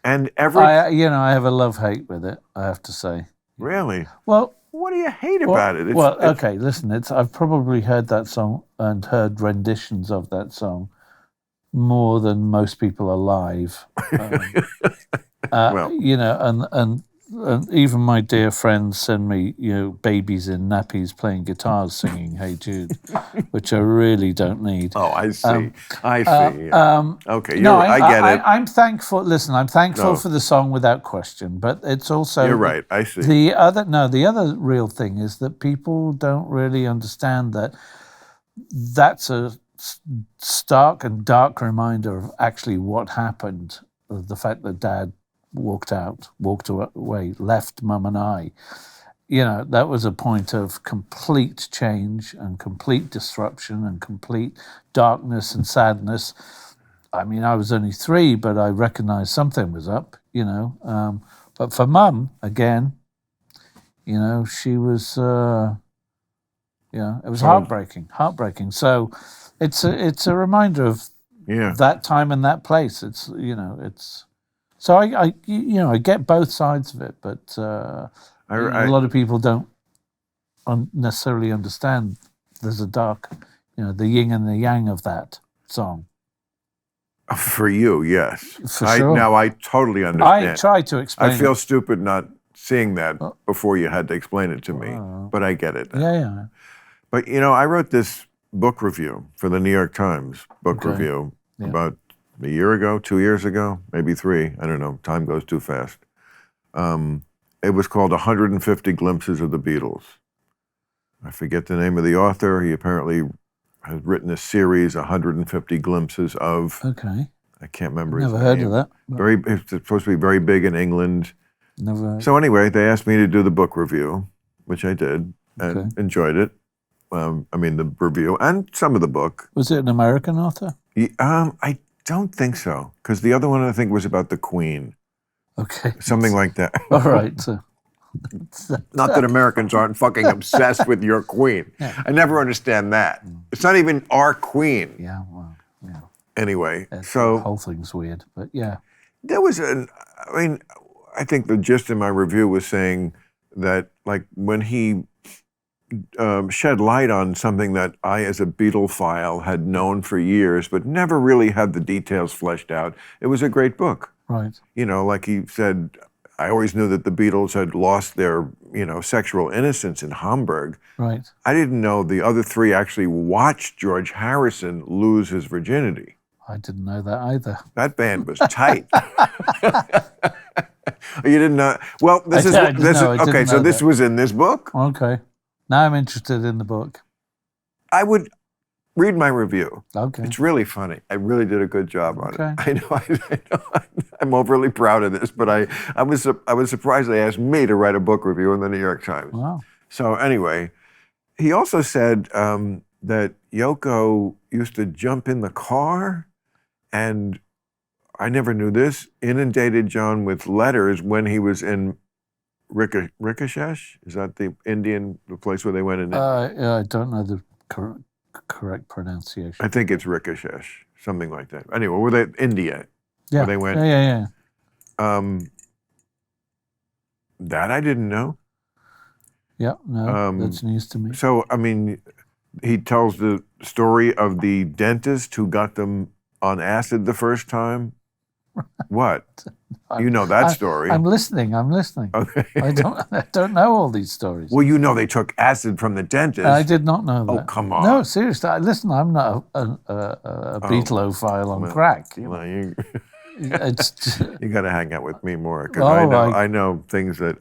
And I have a love-hate with it, I have to say. Really? Well, what do you hate about it? Okay, listen, I've probably heard that song and heard renditions of that song more than most people alive. And even my dear friends send me, babies in nappies playing guitars singing "Hey Jude," which I really don't need. Oh, I see. I see. Okay, I get it. I'm thankful. Listen, I'm thankful for the song without question, but it's also you're right. I see. The other real thing is that people don't really understand that that's a stark and dark reminder of actually what happened. The fact that Dad walked away, left Mum and I. That was a point of complete change and complete disruption and complete darkness and sadness. I mean, I was only 3, but I recognized something was up, But for Mum, again, she was, it was heartbreaking. So it's a reminder of that time and that place. It's, So I get both sides of it, but a lot of people don't necessarily understand. There's a dark, the yin and the yang of that song. For you, yes. For sure. Now I totally understand. I try to explain. I feel stupid not seeing that before you had to explain it to me, but I get it now. Yeah. But I wrote this book review for the New York Times book review about a year ago, 2 years ago, maybe 3. I don't know. Time goes too fast. It was called 150 Glimpses of the Beatles. I forget the name of the author. He apparently has written a series, 150 Glimpses of. Okay. I can't remember his name. Never heard of that. It's supposed to be very big in England. Never. So anyway, they asked me to do the book review, which I did, and enjoyed it. The review and some of the book. Was it an American author? I don't think so, because the other one I think was about the Queen. Okay. Something like that. All right. Not that Americans aren't fucking obsessed with your Queen. Yeah. I never understand that. It's not even our Queen. Yeah, well, yeah. Anyway, the whole thing's weird, but yeah. There was I think the gist in my review was saying that, like, when he shed light on something that I, as a Beatle-phile, had known for years, but never really had the details fleshed out. It was a great book. Right. Like he said, I always knew that the Beatles had lost their, sexual innocence in Hamburg. Right. I didn't know the other 3 actually watched George Harrison lose his virginity. I didn't know that either. That band was tight. You didn't know? Well, this is okay. So this was in this book. Okay. Now I'm interested in the book. I would read my review. Okay. It's really funny. I really did a good job on it. I know. I'm overly proud of this, but I was surprised they asked me to write a book review in the New York Times. Wow. So anyway, he also said that Yoko used to jump in the car, and I never knew this, inundated John with letters when he was in Rishikesh. Is that the place where they went in? I don't know the correct pronunciation. I think it's Rishikesh, something like that. Anyway, were they India? Yeah. Where they went. Yeah. That I didn't know. Yeah, no, that's news to me. So, I mean, he tells the story of the dentist who got them on acid the first time. What? You know that story. I'm listening. Okay. I don't know all these stories. Well, you know they took acid from the dentist. I did not know that. Oh, come on. No, seriously. Listen, I'm not a Beatlophile on crack. You got to hang out with me more, because I know things that.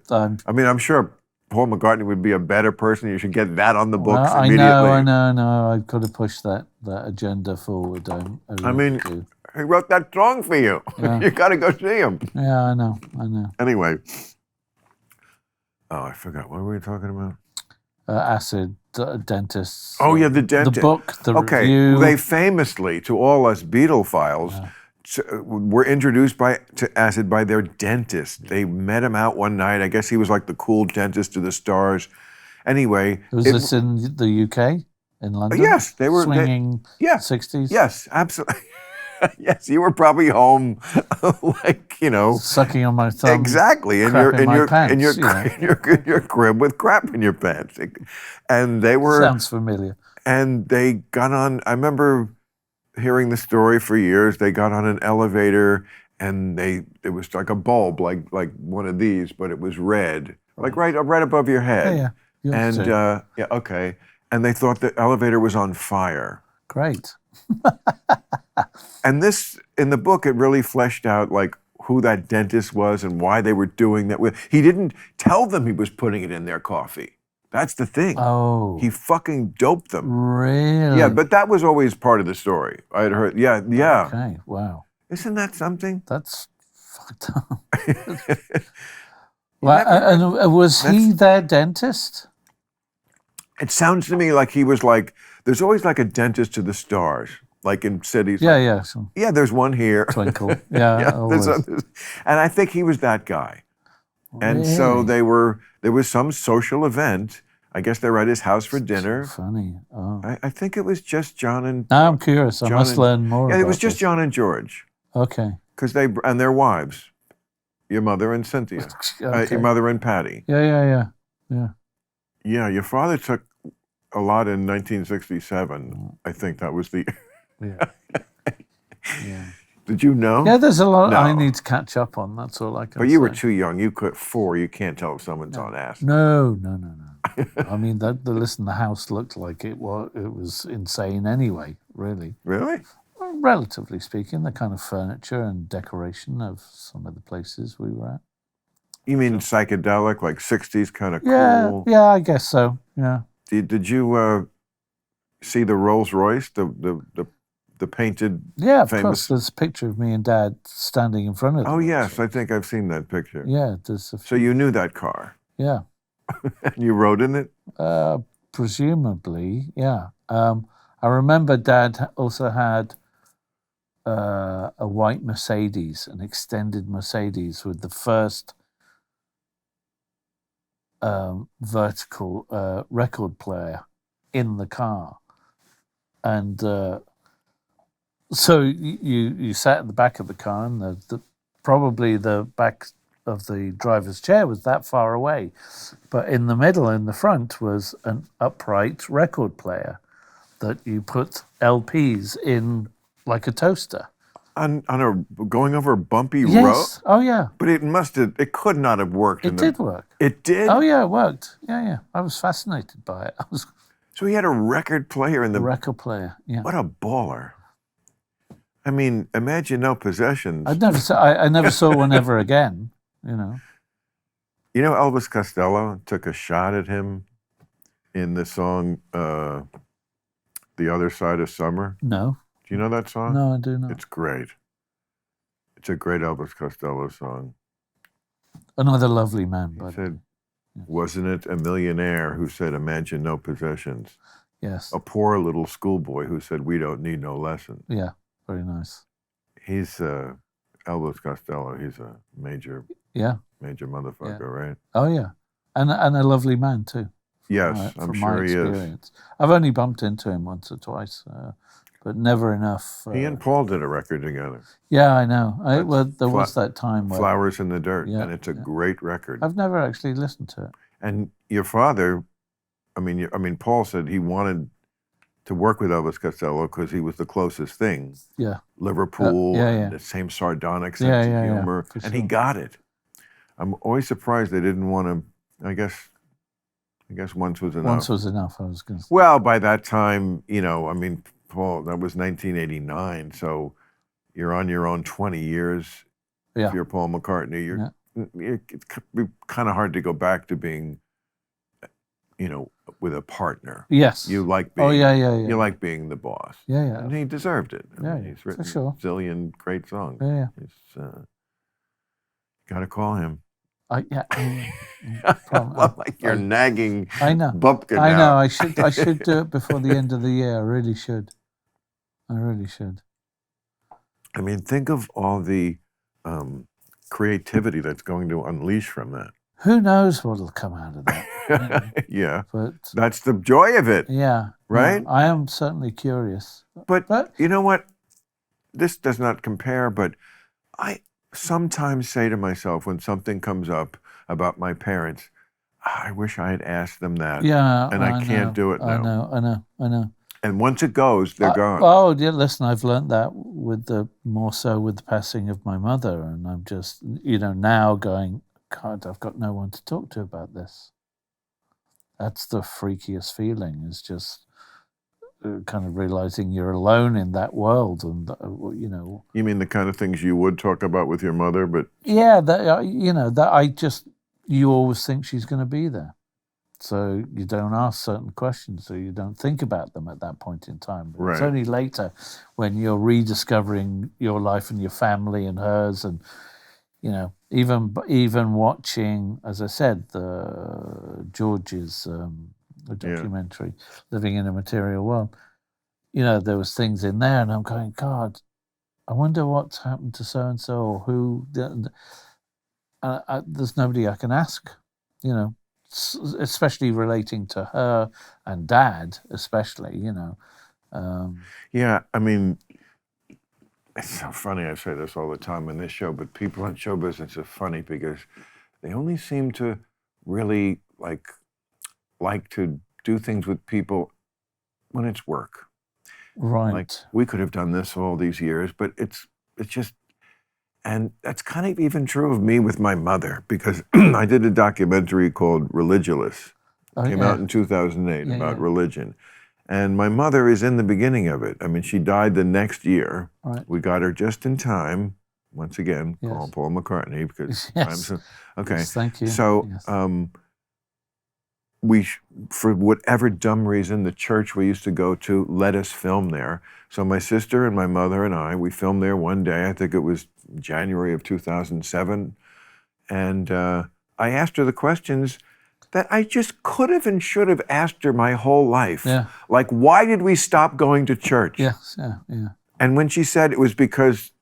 I mean, I'm sure Paul McCartney would be a better person. You should get that on the books immediately. I know. I've got to push that agenda forward. I mean, he wrote that song for you. Yeah. You got to go see him. Yeah, I know. Anyway. Oh, I forgot. What were we talking about? Acid, dentists. Oh, yeah, the dentist. The book, the review. They famously, to all us Beatle-philes, were introduced to acid by their dentist. They met him out one night. I guess he was like the cool dentist to the stars. Anyway. Was this in the UK? In London? Yes. They were. Swinging 60s? Yes, absolutely. Yes, you were probably home, sucking on my thumb. Exactly, in your crib with crap in your pants, and they were. Sounds familiar. And they got on. I remember hearing the story for years. They got on an elevator, and it was like a bulb, like one of these, but it was red, like right above your head. Yeah. Okay. And they thought the elevator was on fire. Great. And this, in the book, it really fleshed out like who that dentist was and why they were doing that. He didn't tell them he was putting it in their coffee. That's the thing. Oh. He fucking doped them. Really? Yeah, but that was always part of the story. I had heard, yeah. Okay, wow. Isn't that something? That's fucked up. And was he their dentist? It sounds to me like he was like, there's always like a dentist to the stars, like in cities. Yeah. Yeah, there's one here. Twinkle. Yeah. And I think he was that guy. And so there was some social event. I guess they were at his house for dinner. So funny. Oh. I think it was just John and. Now I'm curious. I must learn more. Yeah, it was just John and George. Okay. Because and their wives, your mother and Cynthia, your mother and Patty. Yeah. Yeah, your father took a lot in 1967. I think that was the. Yeah. Did you know? Yeah, there's a lot I need to catch up on. That's all I can say. But you were too young. You could 4. You can't tell if someone's on acid. No. I mean, the house looked like it was insane anyway. Really. Really? Well, relatively speaking, the kind of furniture and decoration of some of the places we were at. You mean psychedelic, like 60s kind of cool? Yeah, I guess so. Yeah. Did you see the Rolls Royce, the painted? Yeah, of course. There's a picture of me and Dad standing in front of it. Oh yes, I think I've seen that picture. Yeah, so you knew that car? Yeah. And you rode in it? Presumably, yeah. I remember Dad also had a white Mercedes, an extended Mercedes with the first vertical record player in the car, and so you sat at the back of the car, and probably the back of the driver's chair was that far away, but in the middle, in the front, was an upright record player that you put LPs in like a toaster. On going over a bumpy road? Yes. Oh, yeah. But it could not have worked. It did work. It did? Oh, yeah, it worked. Yeah. I was fascinated by it. So he had a record player in the... record player, yeah. What a baller. I mean, imagine no possessions. I never saw one ever again, you know. You know, Elvis Costello took a shot at him in the song The Other Side of Summer. No. Do you know that song? No, I do not. It's great. It's a great Elvis Costello song. Another lovely man. He said, wasn't it a millionaire who said, imagine no possessions? Yes. A poor little schoolboy who said, we don't need no lesson. Yeah, very nice. He's Elvis Costello. He's a major motherfucker, right? Oh, yeah. And a lovely man, too. Yes, I'm sure he is. I've only bumped into him once or twice, but never enough. He and Paul did a record together. Yeah, I know. There was that time where... Flowers in the Dirt, and it's a great record. I've never actually listened to it. And your father, I mean, Paul said he wanted to work with Elvis Costello because he was the closest thing. Yeah. Liverpool, and the same sardonic sense of humor, and he got it. I'm always surprised they didn't want to. I guess once was enough. Once was enough. I was going to say. Well, by that time, Paul, that was 1989, so you're on your own 20 years. Yeah. If you're Paul McCartney, it's kind of hard to go back to being, with a partner. Yes. You like being. You like being the boss. Yeah. And he deserved it. He's written for sure. a zillion great songs. Yeah. Got to call him. Like you're nagging. I know. Bumpkin I know. now. I should do it before the end of the year. I really should. I mean, think of all the creativity that's going to unleash from that. Who knows what'll come out of that? Yeah, but that's the joy of it. Yeah, right. Yeah, I am certainly curious. But you know what? This does not compare. But I sometimes say to myself when something comes up about my parents, I wish I had asked them that. Yeah, and I can't do it now. I know. And once it goes, they're gone. Oh, yeah, listen, I've learned that more so with the passing of my mother, and I'm just, now going, God, I've got no one to talk to about this. That's the freakiest feeling, is just kind of realizing you're alone in that world, and You mean the kind of things you would talk about with your mother, but yeah, you always think she's going to be there, so you don't ask certain questions, so you don't think about them at that point in time. Right. It's only later when you're rediscovering your life and your family and hers, and even watching, as I said, the George's documentary, Living in a Material World. There was things in there, and I'm going, God, I wonder what's happened to so and so, or who. There's nobody I can ask, especially relating to her and Dad, especially. Yeah, I mean, it's so funny. I say this all the time in this show, but people in show business are funny because they only seem to really like to do things with people when it's work. Right. Like, we could have done this all these years, but it's just, and that's kind of even true of me with my mother, because I did a documentary called Religulous. Came out in 2008 about religion. And my mother is in the beginning of it. I mean, she died the next year. Right. We got her just in time. Once again, call Paul McCartney, because okay. Yes, thank you. So for whatever dumb reason, the church we used to go to let us film there. So my sister and my mother and we filmed there one day. I think it was January of 2007. And I asked her the questions that I just could have and should have asked her my whole life. Yeah. Like, why did we stop going to church? Yes, yeah. And when she said it was because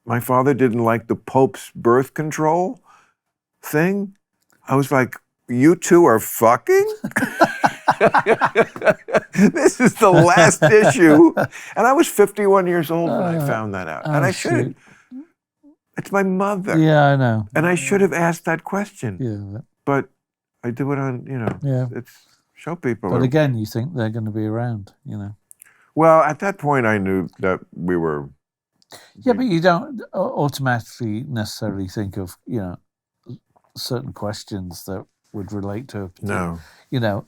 my father didn't like the Pope's birth control thing, I was like, you two are fucking? This is the last issue. And I was 51 years old when I found that out. And I should have. It's my mother. Yeah, I know. And I should have asked that question. Yeah. But I do it on, it's show people. But again, you think they're going to be around, Well, at that point, I knew that we were. Yeah, but you don't automatically necessarily think of, certain questions that would relate to a particular,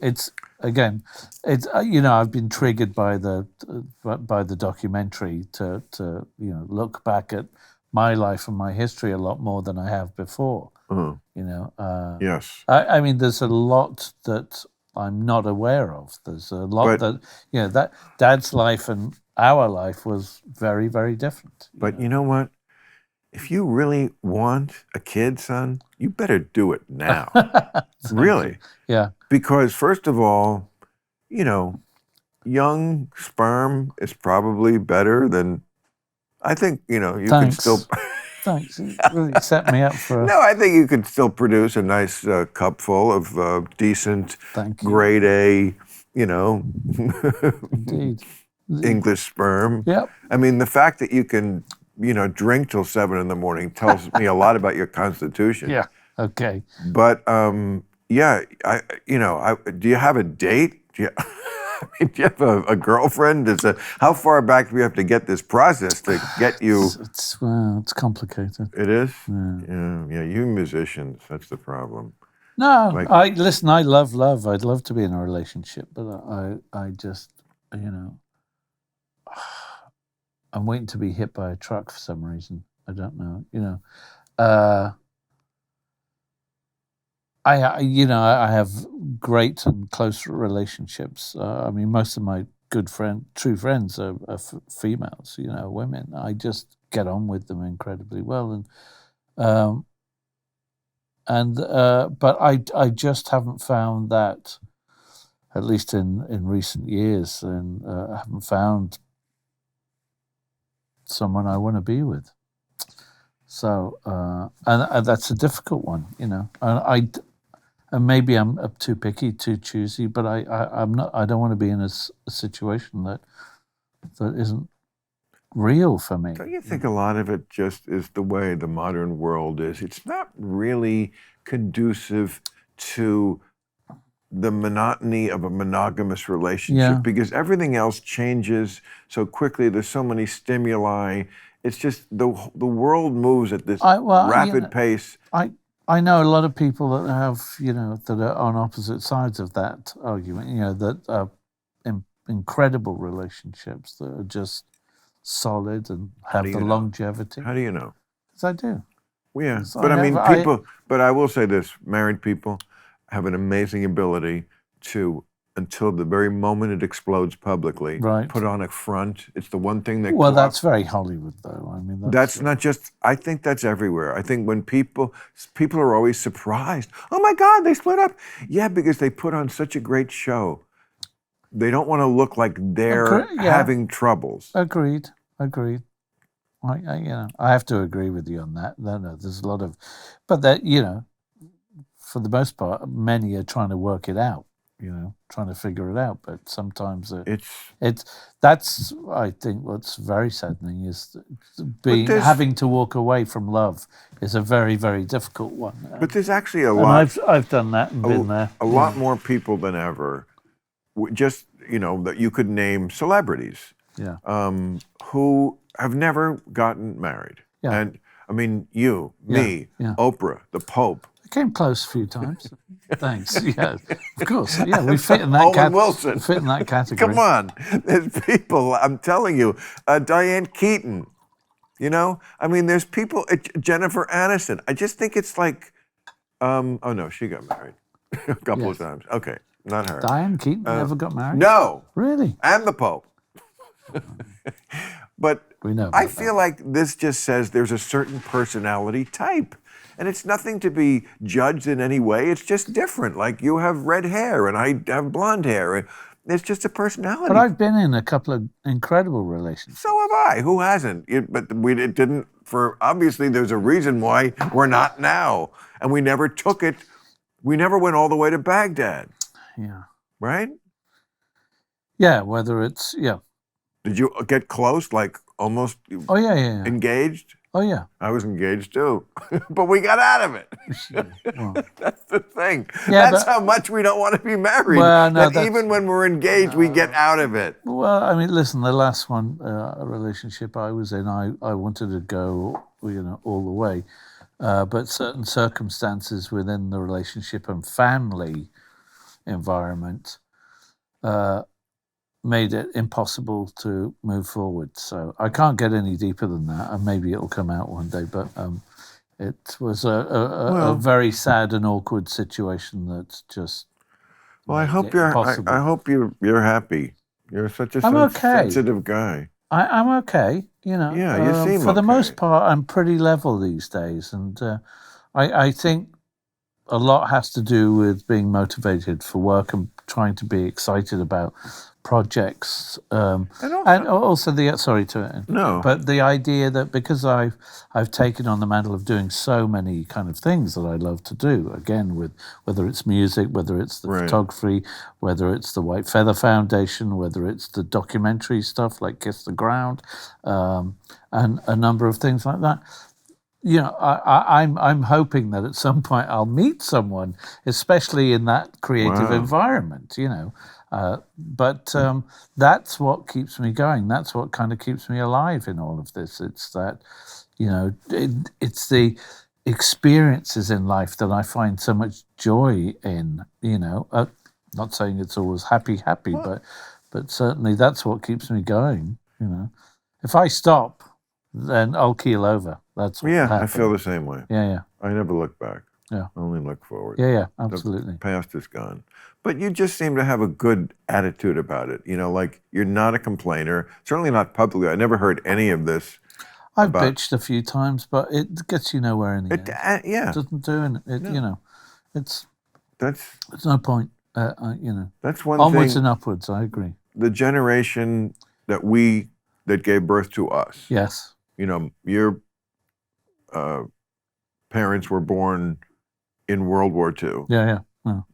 it's I've been triggered by the documentary to look back at my life and my history a lot more than I have before. You know. Yes. I mean, there's a lot that I'm not aware of. There's a lot that that Dad's life and our life was very, very different. But you know what? If you really want a kid, son, you better do it now. Really. Yeah. Because first of all, you know, young sperm is probably better than, I think, you know, you can still... Thanks. You really set me up for... No, I think you could still produce a nice cupful of decent, grade A, you know, Indeed. English sperm. Yep. I mean, the fact that you can, you know, drink till 7 a.m. tells me a lot about your constitution. Yeah. Okay. But yeah, do you have a date? Do you have a girlfriend? How far back do we have to get this process to get you? It's complicated. It is? Yeah, you musicians, that's the problem. No, listen, I love love. I'd love to be in a relationship, but I just, you know, I'm waiting to be hit by a truck for some reason. I don't know, you know. I have great and close relationships. I mean, most of my true friends are females, you know, women. I just get on with them incredibly well, but I just haven't found that, at least in recent years, and I haven't found someone I want to be with. So, and that's a difficult one, you know. And maybe I'm too picky, too choosy, but I'm not. I don't want to be in a situation that isn't real for me. Don't you think a lot of it just is the way the modern world is? It's not really conducive to the monotony of a monogamous relationship because everything else changes so quickly. There's so many stimuli. It's just the world moves at this rapid pace. I know a lot of people that have, you know, that are on opposite sides of that argument, you know, that are incredible relationships that are just solid and have the longevity. How do you know? Because I do. Yeah, but I mean, people, but I will say this, married people have an amazing ability to, until the very moment it explodes publicly, put on a front. It's the one thing that... Well, that's very Hollywood, though. I mean, that's not just... I think that's everywhere. I think when people are always surprised. Oh my God, they split up. Yeah, because they put on such a great show. They don't want to look like they're having troubles. Agreed. I have to agree with you on that. No, there's a lot of... But that, you know, for the most part, many are trying to work it out. You know, trying to figure it out, but sometimes that's I think what's very saddening is having to walk away from love is a very, very difficult one. But there's actually a lot. I've done that and been there. A lot more people than ever, just, you know, that you could name celebrities, who have never gotten married. Yeah. And I mean, you, me, Oprah, the Pope. Came close a few times. Thanks. Yeah, of course. Yeah, we fit in that Wilson. Fit in that category. Come on, there's people. I'm telling you, Diane Keaton. You know, I mean, there's people. Jennifer Aniston. I just think it's like, oh no, she got married a couple of times. Okay, not her. Diane Keaton never got married. No, really. And the Pope. But I feel like this just says there's a certain personality type. And it's nothing to be judged in any way. It's just different. Like you have red hair and I have blonde hair. It's just a personality. But I've been in a couple of incredible relationships. So have I. Who hasn't? But it didn't, obviously there's a reason why we're not now. And we never took it. We never went all the way to Baghdad. Yeah. Right? Yeah, whether it's, Did you get close, like almost engaged? Oh, yeah. I was engaged too, but we got out of it. Well, that's the thing. Yeah, that's how much we don't want to be married. Well, no, that even when we're engaged, we get out of it. Well, I mean, listen, the last one, a relationship I was in, I wanted to go, you know, all the way. But certain circumstances within the relationship and family environment made it impossible to move forward. So I can't get any deeper than that, and maybe it'll come out one day. But it was a very sad and awkward situation that just. Well, I hope you're happy. You're such a sensitive guy. I'm okay. You know. Yeah, you seem for the most part, I'm pretty level these days, and I think a lot has to do with being motivated for work and trying to be excited about projects, and also but the idea that because I've taken on the mantle of doing so many kind of things that I love to do, again, with whether it's music, whether it's the photography, whether it's the White Feather Foundation, whether it's the documentary stuff like Kiss the Ground, and a number of things like that. You know, I'm hoping that at some point I'll meet someone, especially in that creative environment. You know, but that's what keeps me going. That's what kind of keeps me alive in all of this. It's that, you know, it's the experiences in life that I find so much joy in. You know, not saying it's always happy, but certainly that's what keeps me going. You know, if I stop, then I'll keel over. That's what happened. I feel the same way. Yeah. I never look back. Yeah. I only look forward. Yeah, absolutely. The past is gone. But you just seem to have a good attitude about it. You know, like you're not a complainer, certainly not publicly. I never heard any of this. I've bitched a few times, but it gets you nowhere in the end. It doesn't do it. No. You know, it's no point. You know, that's one onwards thing. And upwards. I agree. The generation that gave birth to us. Yes. You know, your parents were born in World War II. Yeah.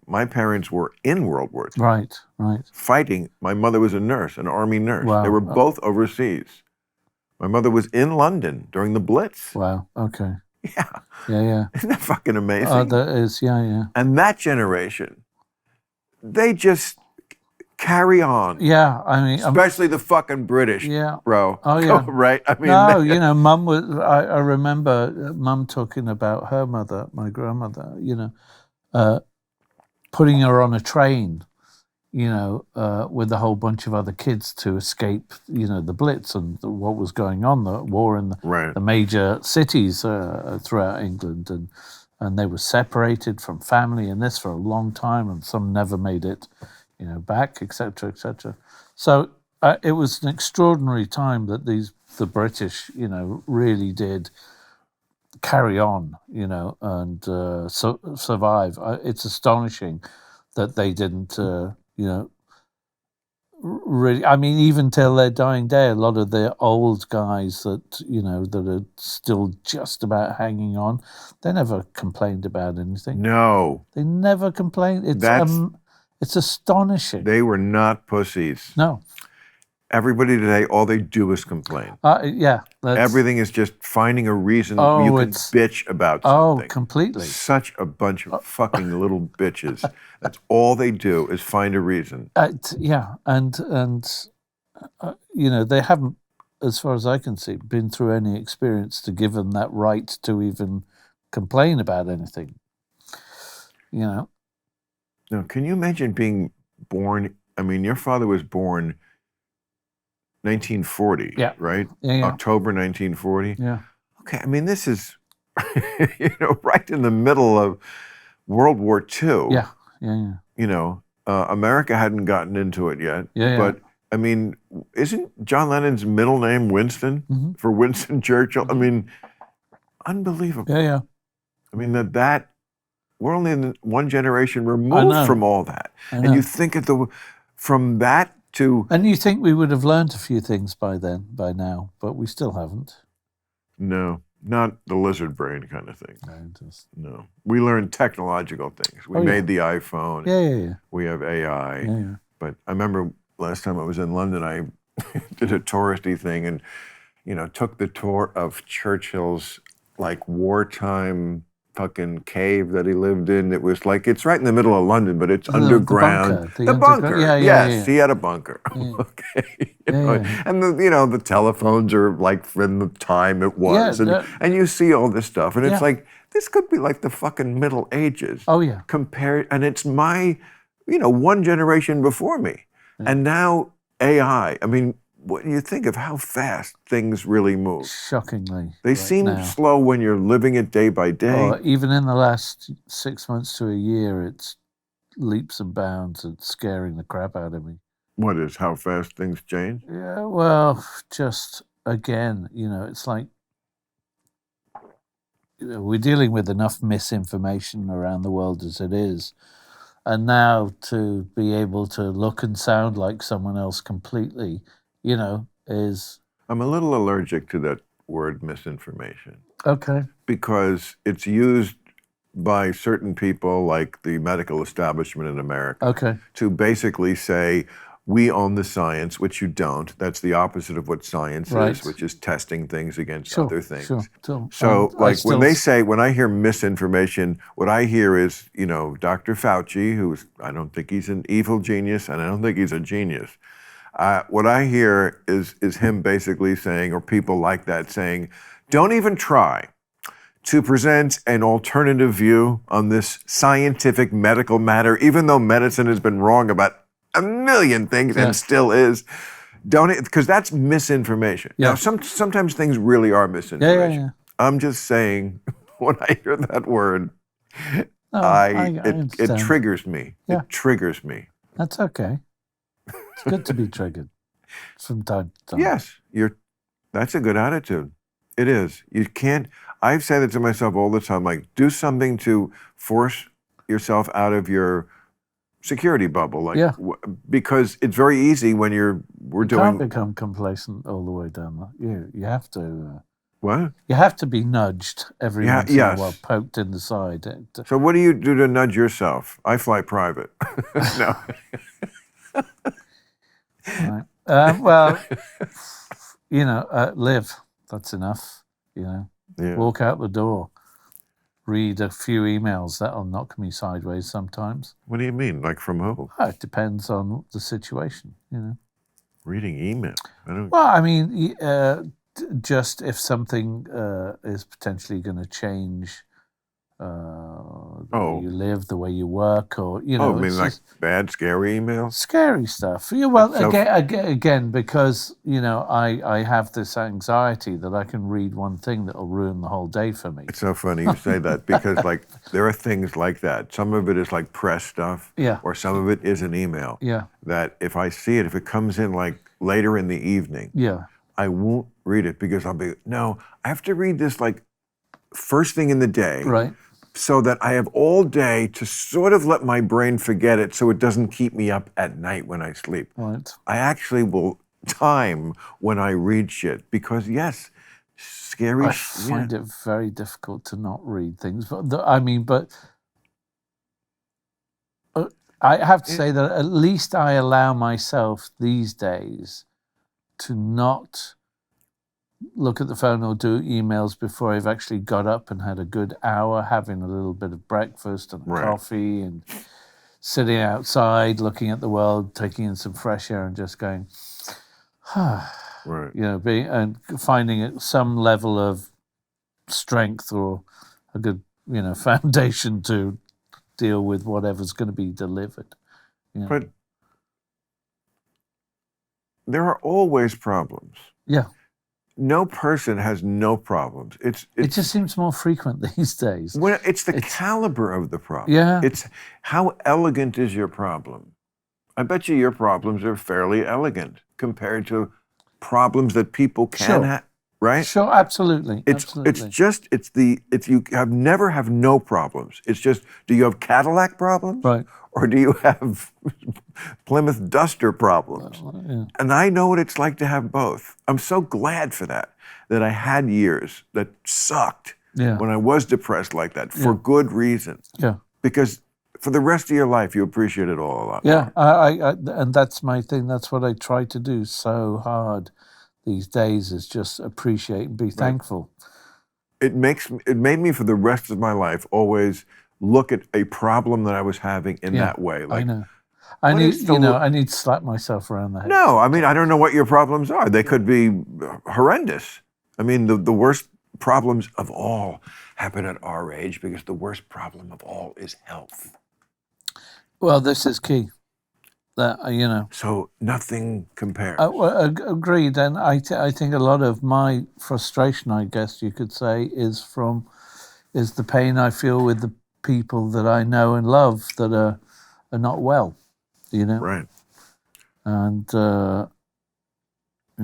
My parents were in World War II. Right. Fighting. My mother was a nurse, an army nurse. Wow. They were both overseas. My mother was in London during the Blitz. Wow. Okay. Yeah. Isn't that fucking amazing? Oh, that is. Yeah. And that generation, they just carry on. Yeah, I mean, especially the fucking British, bro. Oh yeah, right. I mean, no, you know, Mum was. I remember Mum talking about her mother, my grandmother. You know, putting her on a train, you know, with a whole bunch of other kids to escape, you know, the Blitz and what was going on, the war in the major cities throughout England, and they were separated from family and this for a long time, and some never made it. You know, back, etc. So it was an extraordinary time that the British, you know, really did carry on, you know, and survive. It's astonishing that they didn't, you know, really. I mean, even till their dying day, a lot of the old guys that, you know, that are still just about hanging on, they never complained about anything. No, they never complained. It's astonishing. They were not pussies. No. Everybody today, all they do is complain. Yeah. Everything is just finding a reason you can bitch about something. Oh, completely. Such a bunch of fucking little bitches. That's all they do is find a reason. Yeah, and you know, they haven't, as far as I can see, been through any experience to give them that right to even complain about anything. You know. Now, can you imagine being born? I mean, your father was born 1940, right? Yeah. October 1940. Yeah. Okay, I mean, this is, you know, right in the middle of World War II. Yeah. You know, America hadn't gotten into it yet. Yeah. But, I mean, isn't John Lennon's middle name Winston for Winston Churchill? I mean, unbelievable. Yeah. I mean, that we're only in one generation removed from all that. And you think from that to... And you think we would have learned a few things by now, but we still haven't. No, not the lizard brain kind of thing. No. We learned technological things. We made the iPhone. Yeah. We have AI. Yeah. But I remember last time I was in London, I did a touristy thing and, you know, took the tour of Churchill's like wartime fucking cave that he lived in. It was like, it's right in the middle of London, but it's underground. The bunker. Yes, he had a bunker. Okay. And the telephones are like from the time it was. And you see all this stuff. And it's like, this could be like the fucking Middle Ages. Oh, yeah. And it's my, one generation before me. And now AI. I mean, when you think of how fast things really move. Shockingly. They seem slow when you're living it day by day. Even in the last 6 months to a year, it's leaps and bounds and scaring the crap out of me. What is how fast things change? Yeah, well, just again, it's like we're dealing with enough misinformation around the world as it is. And now to be able to look and sound like someone else completely, is... I'm a little allergic to that word misinformation. Okay. Because it's used by certain people like the medical establishment in America to basically say, we own the science, which you don't. That's the opposite of what science is, which is testing things against other things. So when I hear misinformation, what I hear is, Dr. Fauci, I don't think he's an evil genius, and I don't think he's a genius. What I hear is him basically saying, or people like that saying, don't even try to present an alternative view on this scientific medical matter, even though medicine has been wrong about a million things and still is. Because that's misinformation. Now, sometimes things really are misinformation. I'm just saying, when I hear that word, it triggers me. It triggers me. That's okay. It's good to be triggered from time to time. Yes, that's a good attitude. It is. You can't. I say that to myself all the time. Like, do something to force yourself out of your security bubble, because it's very easy when you can't become complacent all the way down. You have to. What? You have to be nudged every once in a while, poked in the side. So what do you do to nudge yourself? I fly private. No. Right. Well, live. That's enough. Walk out the door. Read a few emails. That'll knock me sideways sometimes. What do you mean? Like from who? It depends on the situation, Reading email? Well, I mean, just if something is potentially going to change the way you live, the way you work, or, I mean, like bad, scary emails? Scary stuff. Yeah, well, again, because, I have this anxiety that I can read one thing that'll ruin the whole day for me. It's so funny you say that, because, there are things like that. Some of it is, press stuff. Yeah. Or some of it is an email. Yeah. That if I see it, if it comes in, later in the evening, I won't read it, because I'll be, no, I have to read this, first thing in the day. Right. So that I have all day to sort of let my brain forget it, so it doesn't keep me up at night when I sleep. Right. I actually will time when I read shit, because scary. I find it very difficult to not read things, but I have to say that at least I allow myself these days to not look at the phone or do emails before I've actually got up and had a good hour, having a little bit of breakfast and coffee and sitting outside, looking at the world, taking in some fresh air and just going, and finding it some level of strength or a good, foundation to deal with whatever's going to be delivered. But there are always problems. Yeah. No person has no problems. It just seems more frequent these days. Well, it's the caliber of the problem. Yeah. It's how elegant is your problem. I bet you your problems are fairly elegant compared to problems that people can have, right? Sure, absolutely. It's you never have no problems. It's just, do you have Cadillac problems? Right. Or do you have Plymouth Duster problems? And I know what it's like to have both. I'm so glad for that I had years that sucked when I was depressed like that for good reason. Yeah. Because for the rest of your life, you appreciate it all a lot more. Yeah, I and that's my thing. That's what I try to do so hard these days, is just appreciate and be thankful. It made me for the rest of my life always look at a problem that I was having in that way. I know. I need to slap myself around the head. No, I mean, I don't know what your problems are. They could be horrendous. I mean, the worst problems of all happen at our age, because the worst problem of all is health. Well, this is key. That you know. So nothing compares. Agreed, and I think a lot of my frustration, I guess you could say, is the pain I feel with the people that I know and love that are not well, you know. Right. And you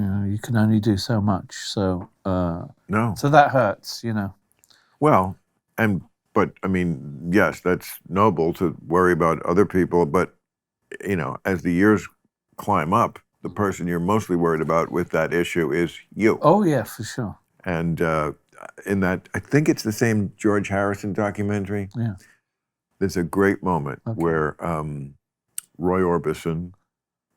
know, you can only do so much. So no. So that hurts, you know. Well, but I mean, yes, that's noble to worry about other people, but you know, as the years climb up, the person you're mostly worried about with that issue is you. Oh yeah, for sure. And in that, I think it's the same George Harrison documentary. Yeah. There's a great moment where Roy Orbison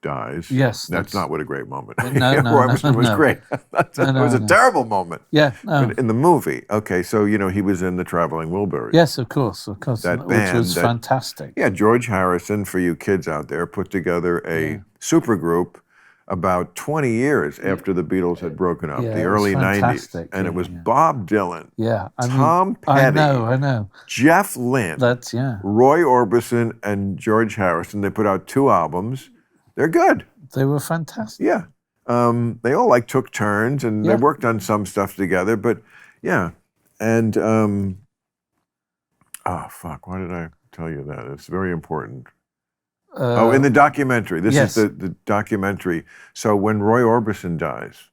dies. Yes, that's not what a great moment. No, Roy Orbison was great. It was a terrible moment. Yeah, in the movie. Okay, so you know he was in the Traveling Wilburys. Yes, of course, that which band was fantastic. Yeah, George Harrison, for you kids out there, put together a supergroup about 20 years after the Beatles had broken up, the early 90s, and it was Bob Dylan, Tom Petty, I know, Jeff Lynne, Roy Orbison, and George Harrison. They put out 2 albums. They're good. They were fantastic. Yeah. They all took turns and they worked on some stuff together, but yeah. And, why did I tell you that? It's very important. In the documentary. This is the documentary. So when Roy Orbison dies,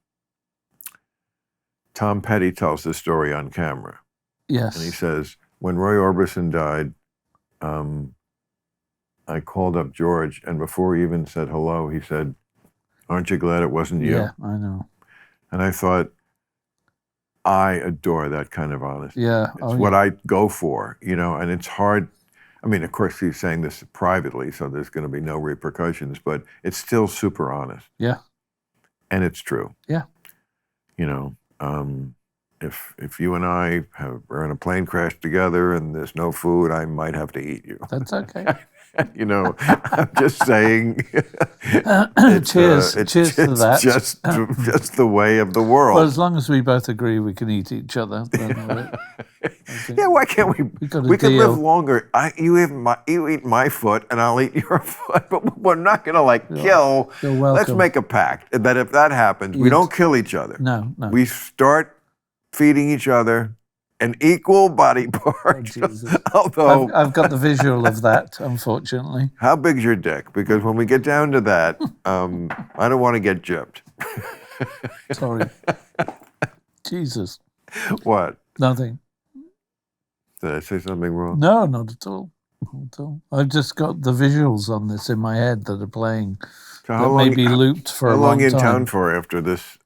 Tom Petty tells the story on camera. Yes. And he says, when Roy Orbison died, I called up George, and before he even said hello, he said, "Aren't you glad it wasn't you?" Yeah, I know. And I thought, I adore that kind of honesty. Yeah. It's what I go for, you know, and it's hard. I mean, of course, he's saying this privately, so there's going to be no repercussions, but it's still super honest. Yeah. And it's true. Yeah. You know, if you and I are in a plane crash together and there's no food, I might have to eat you. That's okay. You know, I'm just saying. Cheers to that. Just the way of the world. Well, as long as we both agree we can eat each other. Then yeah, why can't we? We can live longer. You eat my foot, and I'll eat your foot. But we're not going to kill. You're welcome. Let's make a pact that if that happens, we don't kill each other. No. We start feeding each other an equal body part. Although I've got the visual of that, unfortunately. How big's your dick? Because when we get down to that, I don't want to get gypped. Sorry. Jesus. What? Nothing. Did I say something wrong? No, not at all. Not at all. I've just got the visuals on this in my head that are playing. So that may be looped for a long time. How long are you in town for after this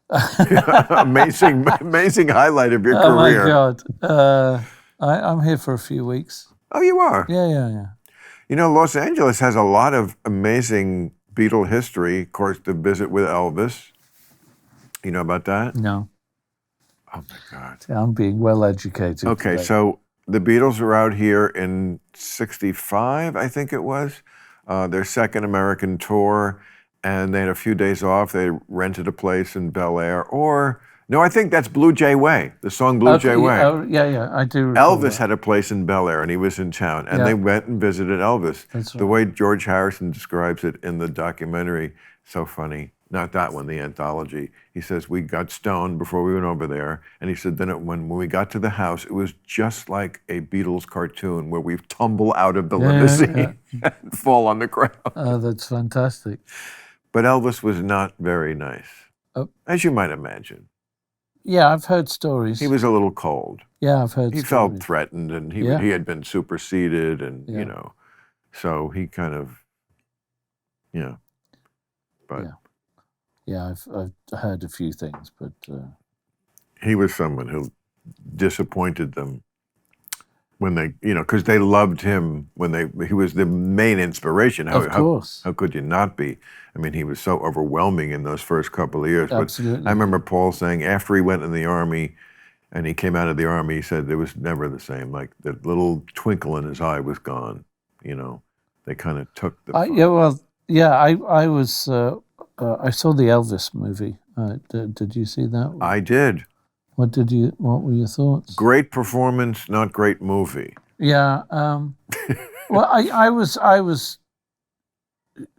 amazing highlight of your career? Oh my God. I'm here for a few weeks. Oh, you are? Yeah. You know, Los Angeles has a lot of amazing Beatle history. Of course, the visit with Elvis. You know about that? No. Oh my God. I'm being well educated. Okay, today. So the Beatles were out here in '65, I think it was, their second American tour, and they had a few days off. They rented a place in Bel Air, no, I think that's Blue Jay Way, the song Blue Jay Way. Yeah, I do. Elvis had a place in Bel Air, and he was in town, and they went and visited Elvis. That's right. The way George Harrison describes it in the documentary, so funny. Not that one, the anthology. He says, we got stoned before we went over there. And he said, then when we got to the house, it was just like a Beatles cartoon where we tumble out of the limousine and fall on the ground. Oh, that's fantastic. But Elvis was not very nice, as you might imagine. Yeah, I've heard stories. He was a little cold. Yeah, I've heard He stories. felt threatened, and he had been superseded, and, you know, so he kind of, but... Yeah, I've heard a few things, but... He was someone who disappointed them when they, because they loved him he was the main inspiration. Of course. How could you not be? I mean, he was so overwhelming in those first couple of years. Absolutely. But I remember Paul saying after he went in the Army and he came out of the Army, he said it was never the same. Like the little twinkle in his eye was gone, They kind of took the fun. I was... I saw the Elvis movie. Did you see that? I did. What were your thoughts? Great performance, not great movie. Yeah. Well, I was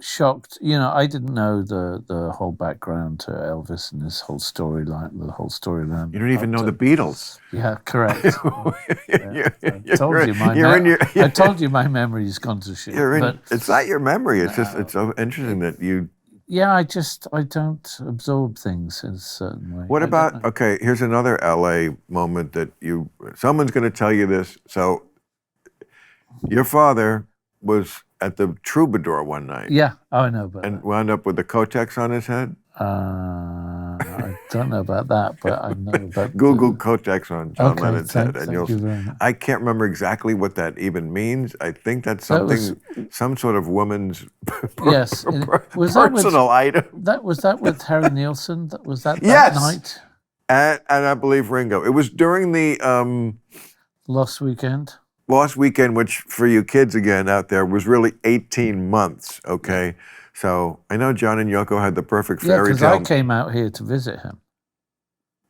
shocked. I didn't know the whole background to Elvis and his whole storyline. The whole storyline. You don't even know the Beatles. Yeah, correct. I told you my memory's gone to shit. It's not your memory. It's just it's so interesting that you. Yeah, I don't absorb things in a certain way. What about, okay, here's another LA moment that someone's going to tell you this. So your father was at the Troubadour one night. Yeah, I know about and that. Wound up with the Kotex on his head? I don't know about that, but I know about... Google Kotex on John Lennon's head. And thank you very much. I can't remember exactly what that even means. I think that's something, some sort of woman's personal item. Was that with Harry Nilsson? Was that night? And I believe Ringo. It was during the... Lost Weekend. Lost Weekend, which for you kids again out there was really 18 months, okay? Yeah. So I know John and Yoko had the perfect fairy tale. Yeah, because I came out here to visit him.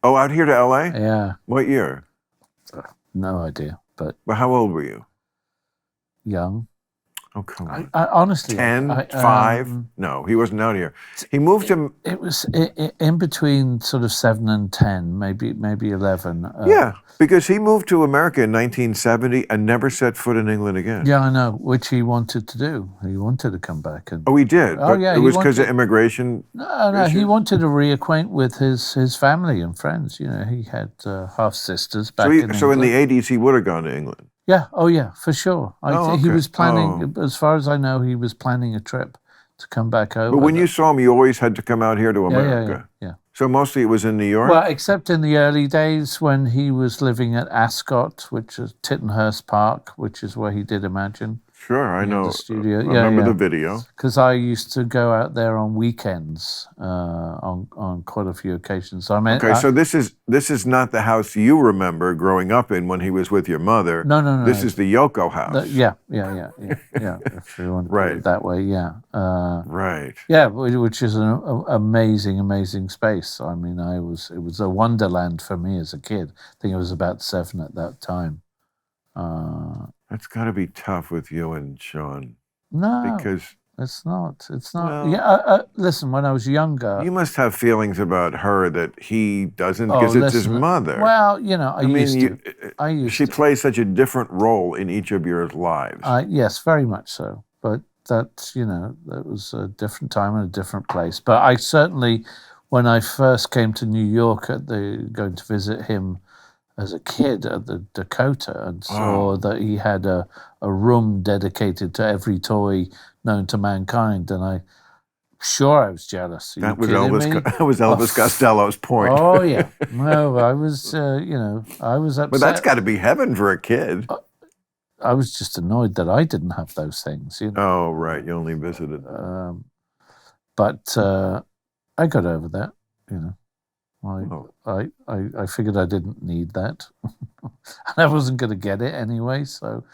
Oh, out here to LA? Yeah. What year? No idea, but... Well, how old were you? Young. Oh, come on. I honestly... 10, 5? No, he wasn't out here. He moved to... It was in between sort of 7 and 10, maybe 11. Yeah, because he moved to America in 1970 and never set foot in England again. Yeah, I know, which he wanted to do. He wanted to come back. Oh, he did? Oh, yeah. It was because of immigration? No, he wanted to reacquaint with his family and friends. He had half-sisters back in England. So in the 80s, he would have gone to England? Yeah, for sure. He was planning, as far as I know, he was planning a trip to come back over. But when you saw him, you always had to come out here to America. Yeah. So mostly it was in New York? Well, except in the early days when he was living at Ascot, which is Tittenhurst Park, which is where he did Imagine. Sure, I know. The studio. I remember the video. Because I used to go out there on weekends on quite a few occasions. So so this is not the house you remember growing up in when he was with your mother. No. This is the Yoko house. Yeah. If you want to put it that way, yeah. Right. Yeah, which is an amazing space. I mean, it was a wonderland for me as a kid. I think I was about 7 at that time. That's got to be tough with you and Sean. No, because it's not. Well, yeah. Listen, when I was younger, you must have feelings about her that he doesn't, because it's his mother. Well, I used to. She plays such a different role in each of your lives. Yes, very much so. But that was a different time and a different place. But I certainly, when I first came to New York, going to visit him as a kid at the Dakota, and saw that he had a room dedicated to every toy known to mankind, and I was jealous. That was Elvis Costello's point. Oh yeah, no, I was I was upset. But that's got to be heaven for a kid. I was just annoyed that I didn't have those things. Oh right, you only visited. But I got over that. I figured I didn't need that, and I wasn't going to get it anyway. So,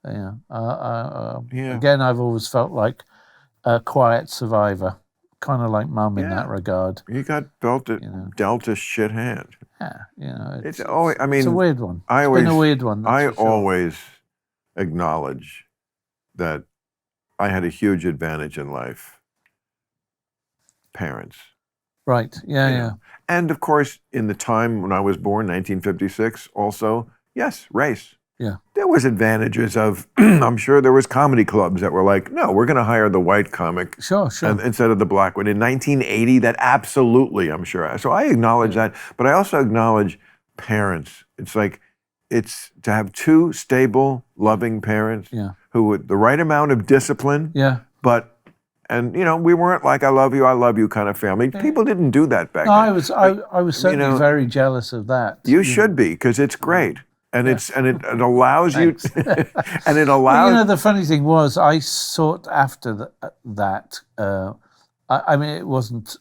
yeah. Again, I've always felt like a quiet survivor, kind of like Mum in that regard. You got dealt a shit hand. Yeah, it's always. I mean, it's a weird one. It's been a weird one. I always acknowledge that I had a huge advantage in life. Parents. Right, yeah. And of course, in the time when I was born, 1956, also, yes, race. Yeah. There was advantages of, I'm sure there was comedy clubs that were like, no, we're going to hire the white comic sure. instead of the black one. In 1980, that absolutely, I'm sure. So I acknowledge that, but I also acknowledge parents. It's like, it's to have two stable, loving parents who with the right amount of discipline, and we weren't like I love you kind of family. People didn't do that back then. I was certainly very jealous of that. You should be, because it's great, and it allows you, and it allows. Well, the funny thing was, I sought after that. I mean, it wasn't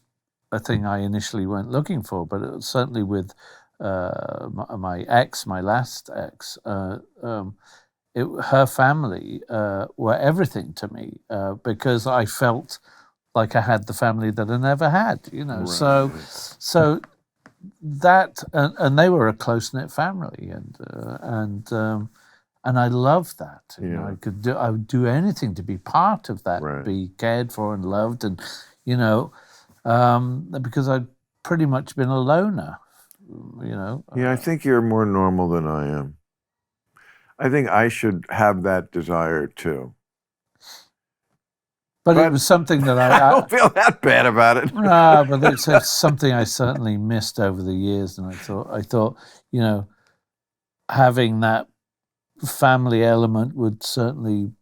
a thing I initially went looking for, but it was certainly with my last ex. Her family were everything to me because I felt like I had the family that I never had, Right. So that and they were a close knit family, and And I love that. You know, Yeah. I would do anything to be part of that, Right. be cared for and loved, and because I've pretty much been a loner. Yeah, I think you're more normal than I am. I think I should have that desire too. But it was something that I don't feel that bad about it. but it's something I certainly missed over the years, and I thought, having that family element would certainly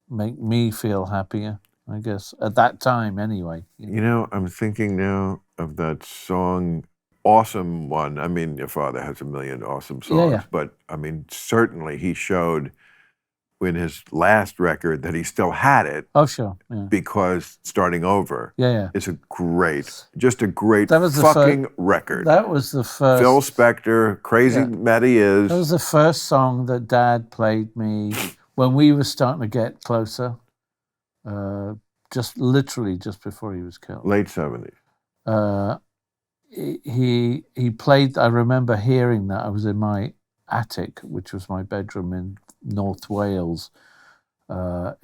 make me feel happier, I guess, at that time anyway. I'm thinking now of that song, awesome one. I mean, your father has a million awesome songs, but I mean, certainly he showed in his last record that he still had it. Oh, sure. Yeah. Because Starting Over is just a great record. That was the first. Phil Spector, Crazy Matty Is. That was the first song that Dad played me when we were starting to get closer, just before he was killed. Late 70s. He played, I remember hearing that. I was in my attic, which was my bedroom in North Wales, when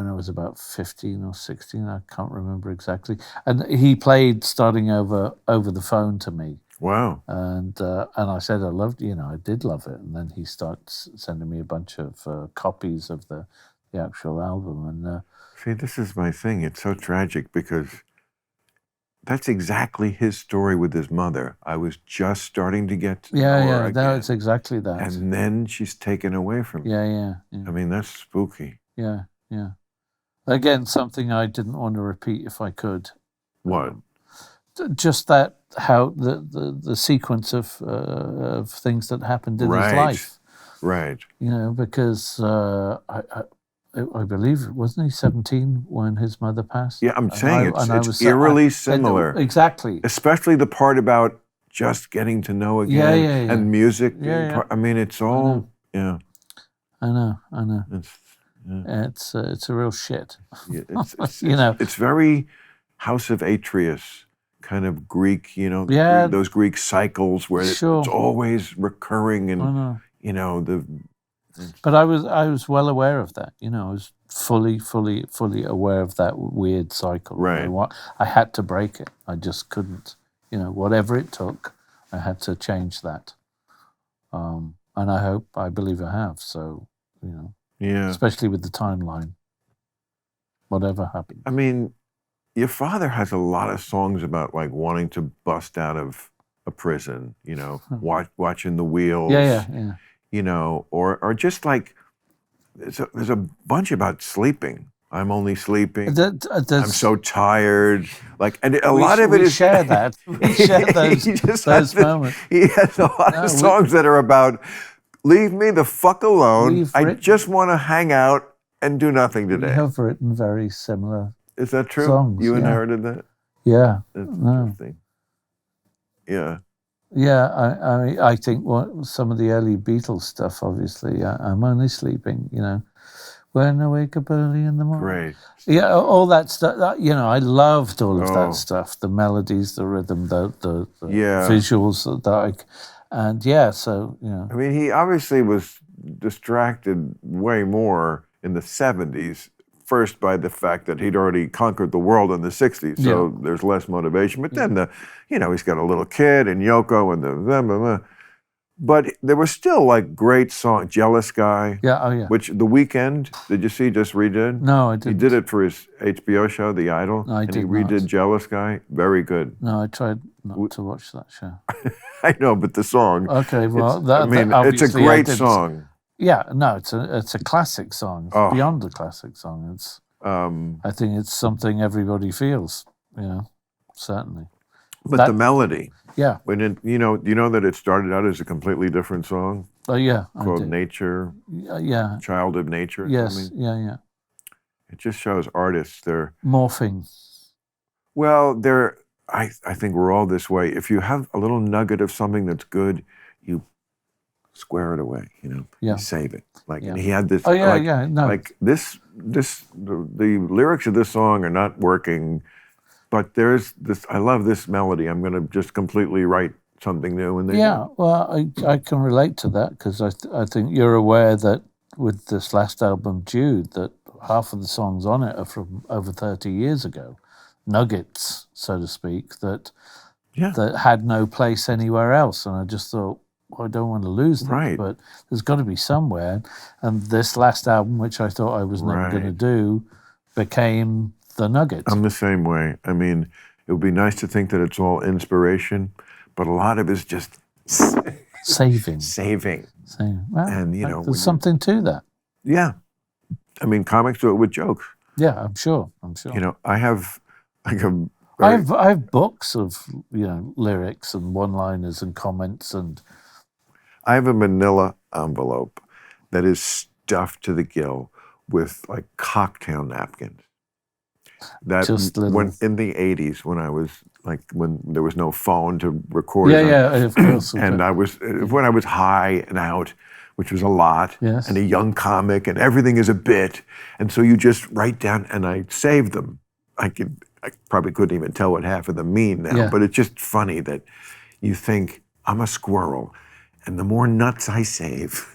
I was about 15 or 16, I can't remember exactly. And he played Starting Over the phone to me. Wow. And I said I loved, I did love it. And then he starts sending me a bunch of copies of the actual album. And see, this is my thing. It's so tragic because that's exactly his story with his mother. I was just starting to get to know her again. No, it's exactly that. And then she's taken away from me. Yeah. I mean, that's spooky. Yeah. Again, something I didn't want to repeat if I could. What? Just that, how the sequence of things that happened in his life. Right. Because I believe, wasn't he 17 when his mother passed? Yeah, I'm saying it's eerily similar. Exactly. Especially the part about just getting to know again and music. I mean, it's all, I know. It's a real shit. It's very House of Atreus kind of Greek, those Greek cycles where it's always recurring and, But I was well aware of that. I was fully aware of that weird cycle. Right. I had to break it. I just couldn't. Whatever it took, I had to change that. And I believe I have. So, especially with the timeline. Whatever happened. I mean, your father has a lot of songs about like wanting to bust out of a prison, watching the wheels. Yeah. Or just like there's a bunch about sleeping. I'm only sleeping. I'm so tired. Like, and a lot of it is share that. We share those moments. He has a lot of songs that are about leave me the fuck alone. I just want to hang out and do nothing today. We have written very similar. Is that true? Songs, you inherited that? Yeah. That's interesting. Yeah. Yeah, I think some of the early Beatles stuff, obviously, I'm only sleeping, when I wake up early in the morning. Great. Yeah, all that stuff, I loved all of that stuff, the melodies, the rhythm, the visuals, I mean, he obviously was distracted way more in the 70s, first by the fact that he'd already conquered the world in the 60s, so there's less motivation. But then he's got a little kid and Yoko and but there was still like great song, Jealous Guy. Yeah, which The Weeknd, did you see, just redid? No, I didn't. He did it for his HBO show, The Idol. No, he redid Jealous Guy. Very good. No, I tried not to watch that show. I know, but the song. Okay, well, it's a great song. Yeah, no, it's a classic song. It's beyond a classic song. It's I think it's something everybody feels, certainly. But the melody. Yeah. When you know that it started out as a completely different song? Oh yeah. Called Nature. Yeah. Child of Nature. Yes. Yeah. It just shows artists they're morphing. Well, I think we're all this way. If you have a little nugget of something that's good, you square it away, you save it. Like and he had this. Oh yeah, no. Like the lyrics of this song are not working, but there's this. I love this melody. I'm going to just completely write something new, and they yeah. do. Well, I can relate to that because I think you're aware that with this last album, Jude, that half of the songs on it are from over 30 years ago, nuggets, so to speak, that had no place anywhere else. And I just thought, well, I don't want to lose them, but there's got to be somewhere. And this last album, which I thought I was never going to do, became the nugget. I'm the same way. I mean, it would be nice to think that it's all inspiration, but a lot of it's just saving. Well, and there's something to that. Yeah, I mean, comics do it with jokes. Yeah, I'm sure. I have like I have books of lyrics and one-liners and comments, and I have a manila envelope that is stuffed to the gill with like cocktail napkins. That when in the 80s, when I was when there was no phone to record. Of course. And when I was high and out, which was a lot, and a young comic, and everything is a bit, and so you just write down, and I saved them. I probably couldn't even tell what half of them mean now, but it's just funny that you think, I'm a squirrel, and the more nuts I save,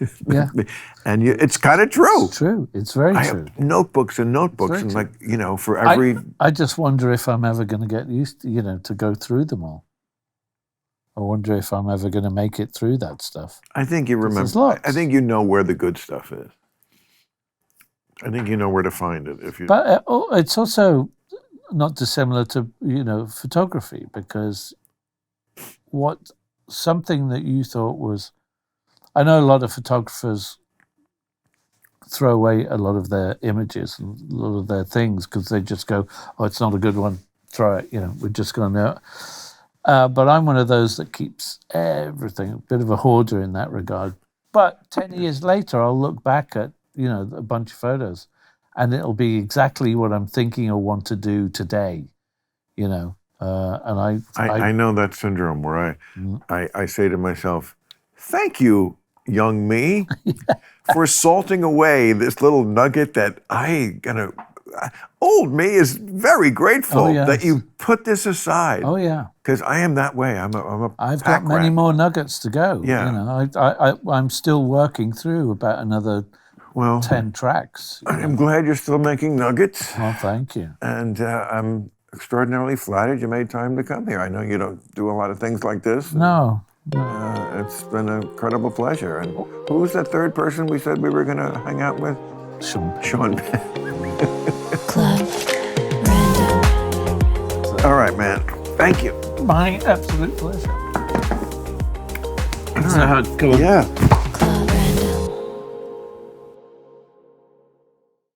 and it's kind of true. It's true. It's very true. I have notebooks and notebooks, and for every. I just wonder if I'm ever going to get used to, to go through them all. I wonder if I'm ever going to make it through that stuff. I think you remember. I think you know where the good stuff is. I think you know where to find it if you. But it's also not dissimilar to photography, because something that you thought was, I know a lot of photographers throw away a lot of their images and a lot of their things because they just go, oh, it's not a good one, throw it, we're just going to. But I'm one of those that keeps everything, a bit of a hoarder in that regard. But 10 years later, I'll look back at, a bunch of photos, and it'll be exactly what I'm thinking or want to do today, And I know that syndrome where I say to myself, thank you, young me, for salting away this little nugget that old me is very grateful that you put this aside. Oh, yeah. Because I am that way. I've got many more nuggets to go. Yeah. I'm still working through about another 10 tracks. I'm glad you're still making nuggets. Well, thank you. And I'm extraordinarily flattered you made time to come here. I know you don't do a lot of things like this. No. It's been an incredible pleasure. And who was that third person we said we were going to hang out with? Sean Club Random. All right, man. Thank you. My absolute pleasure. So, go on. Yeah.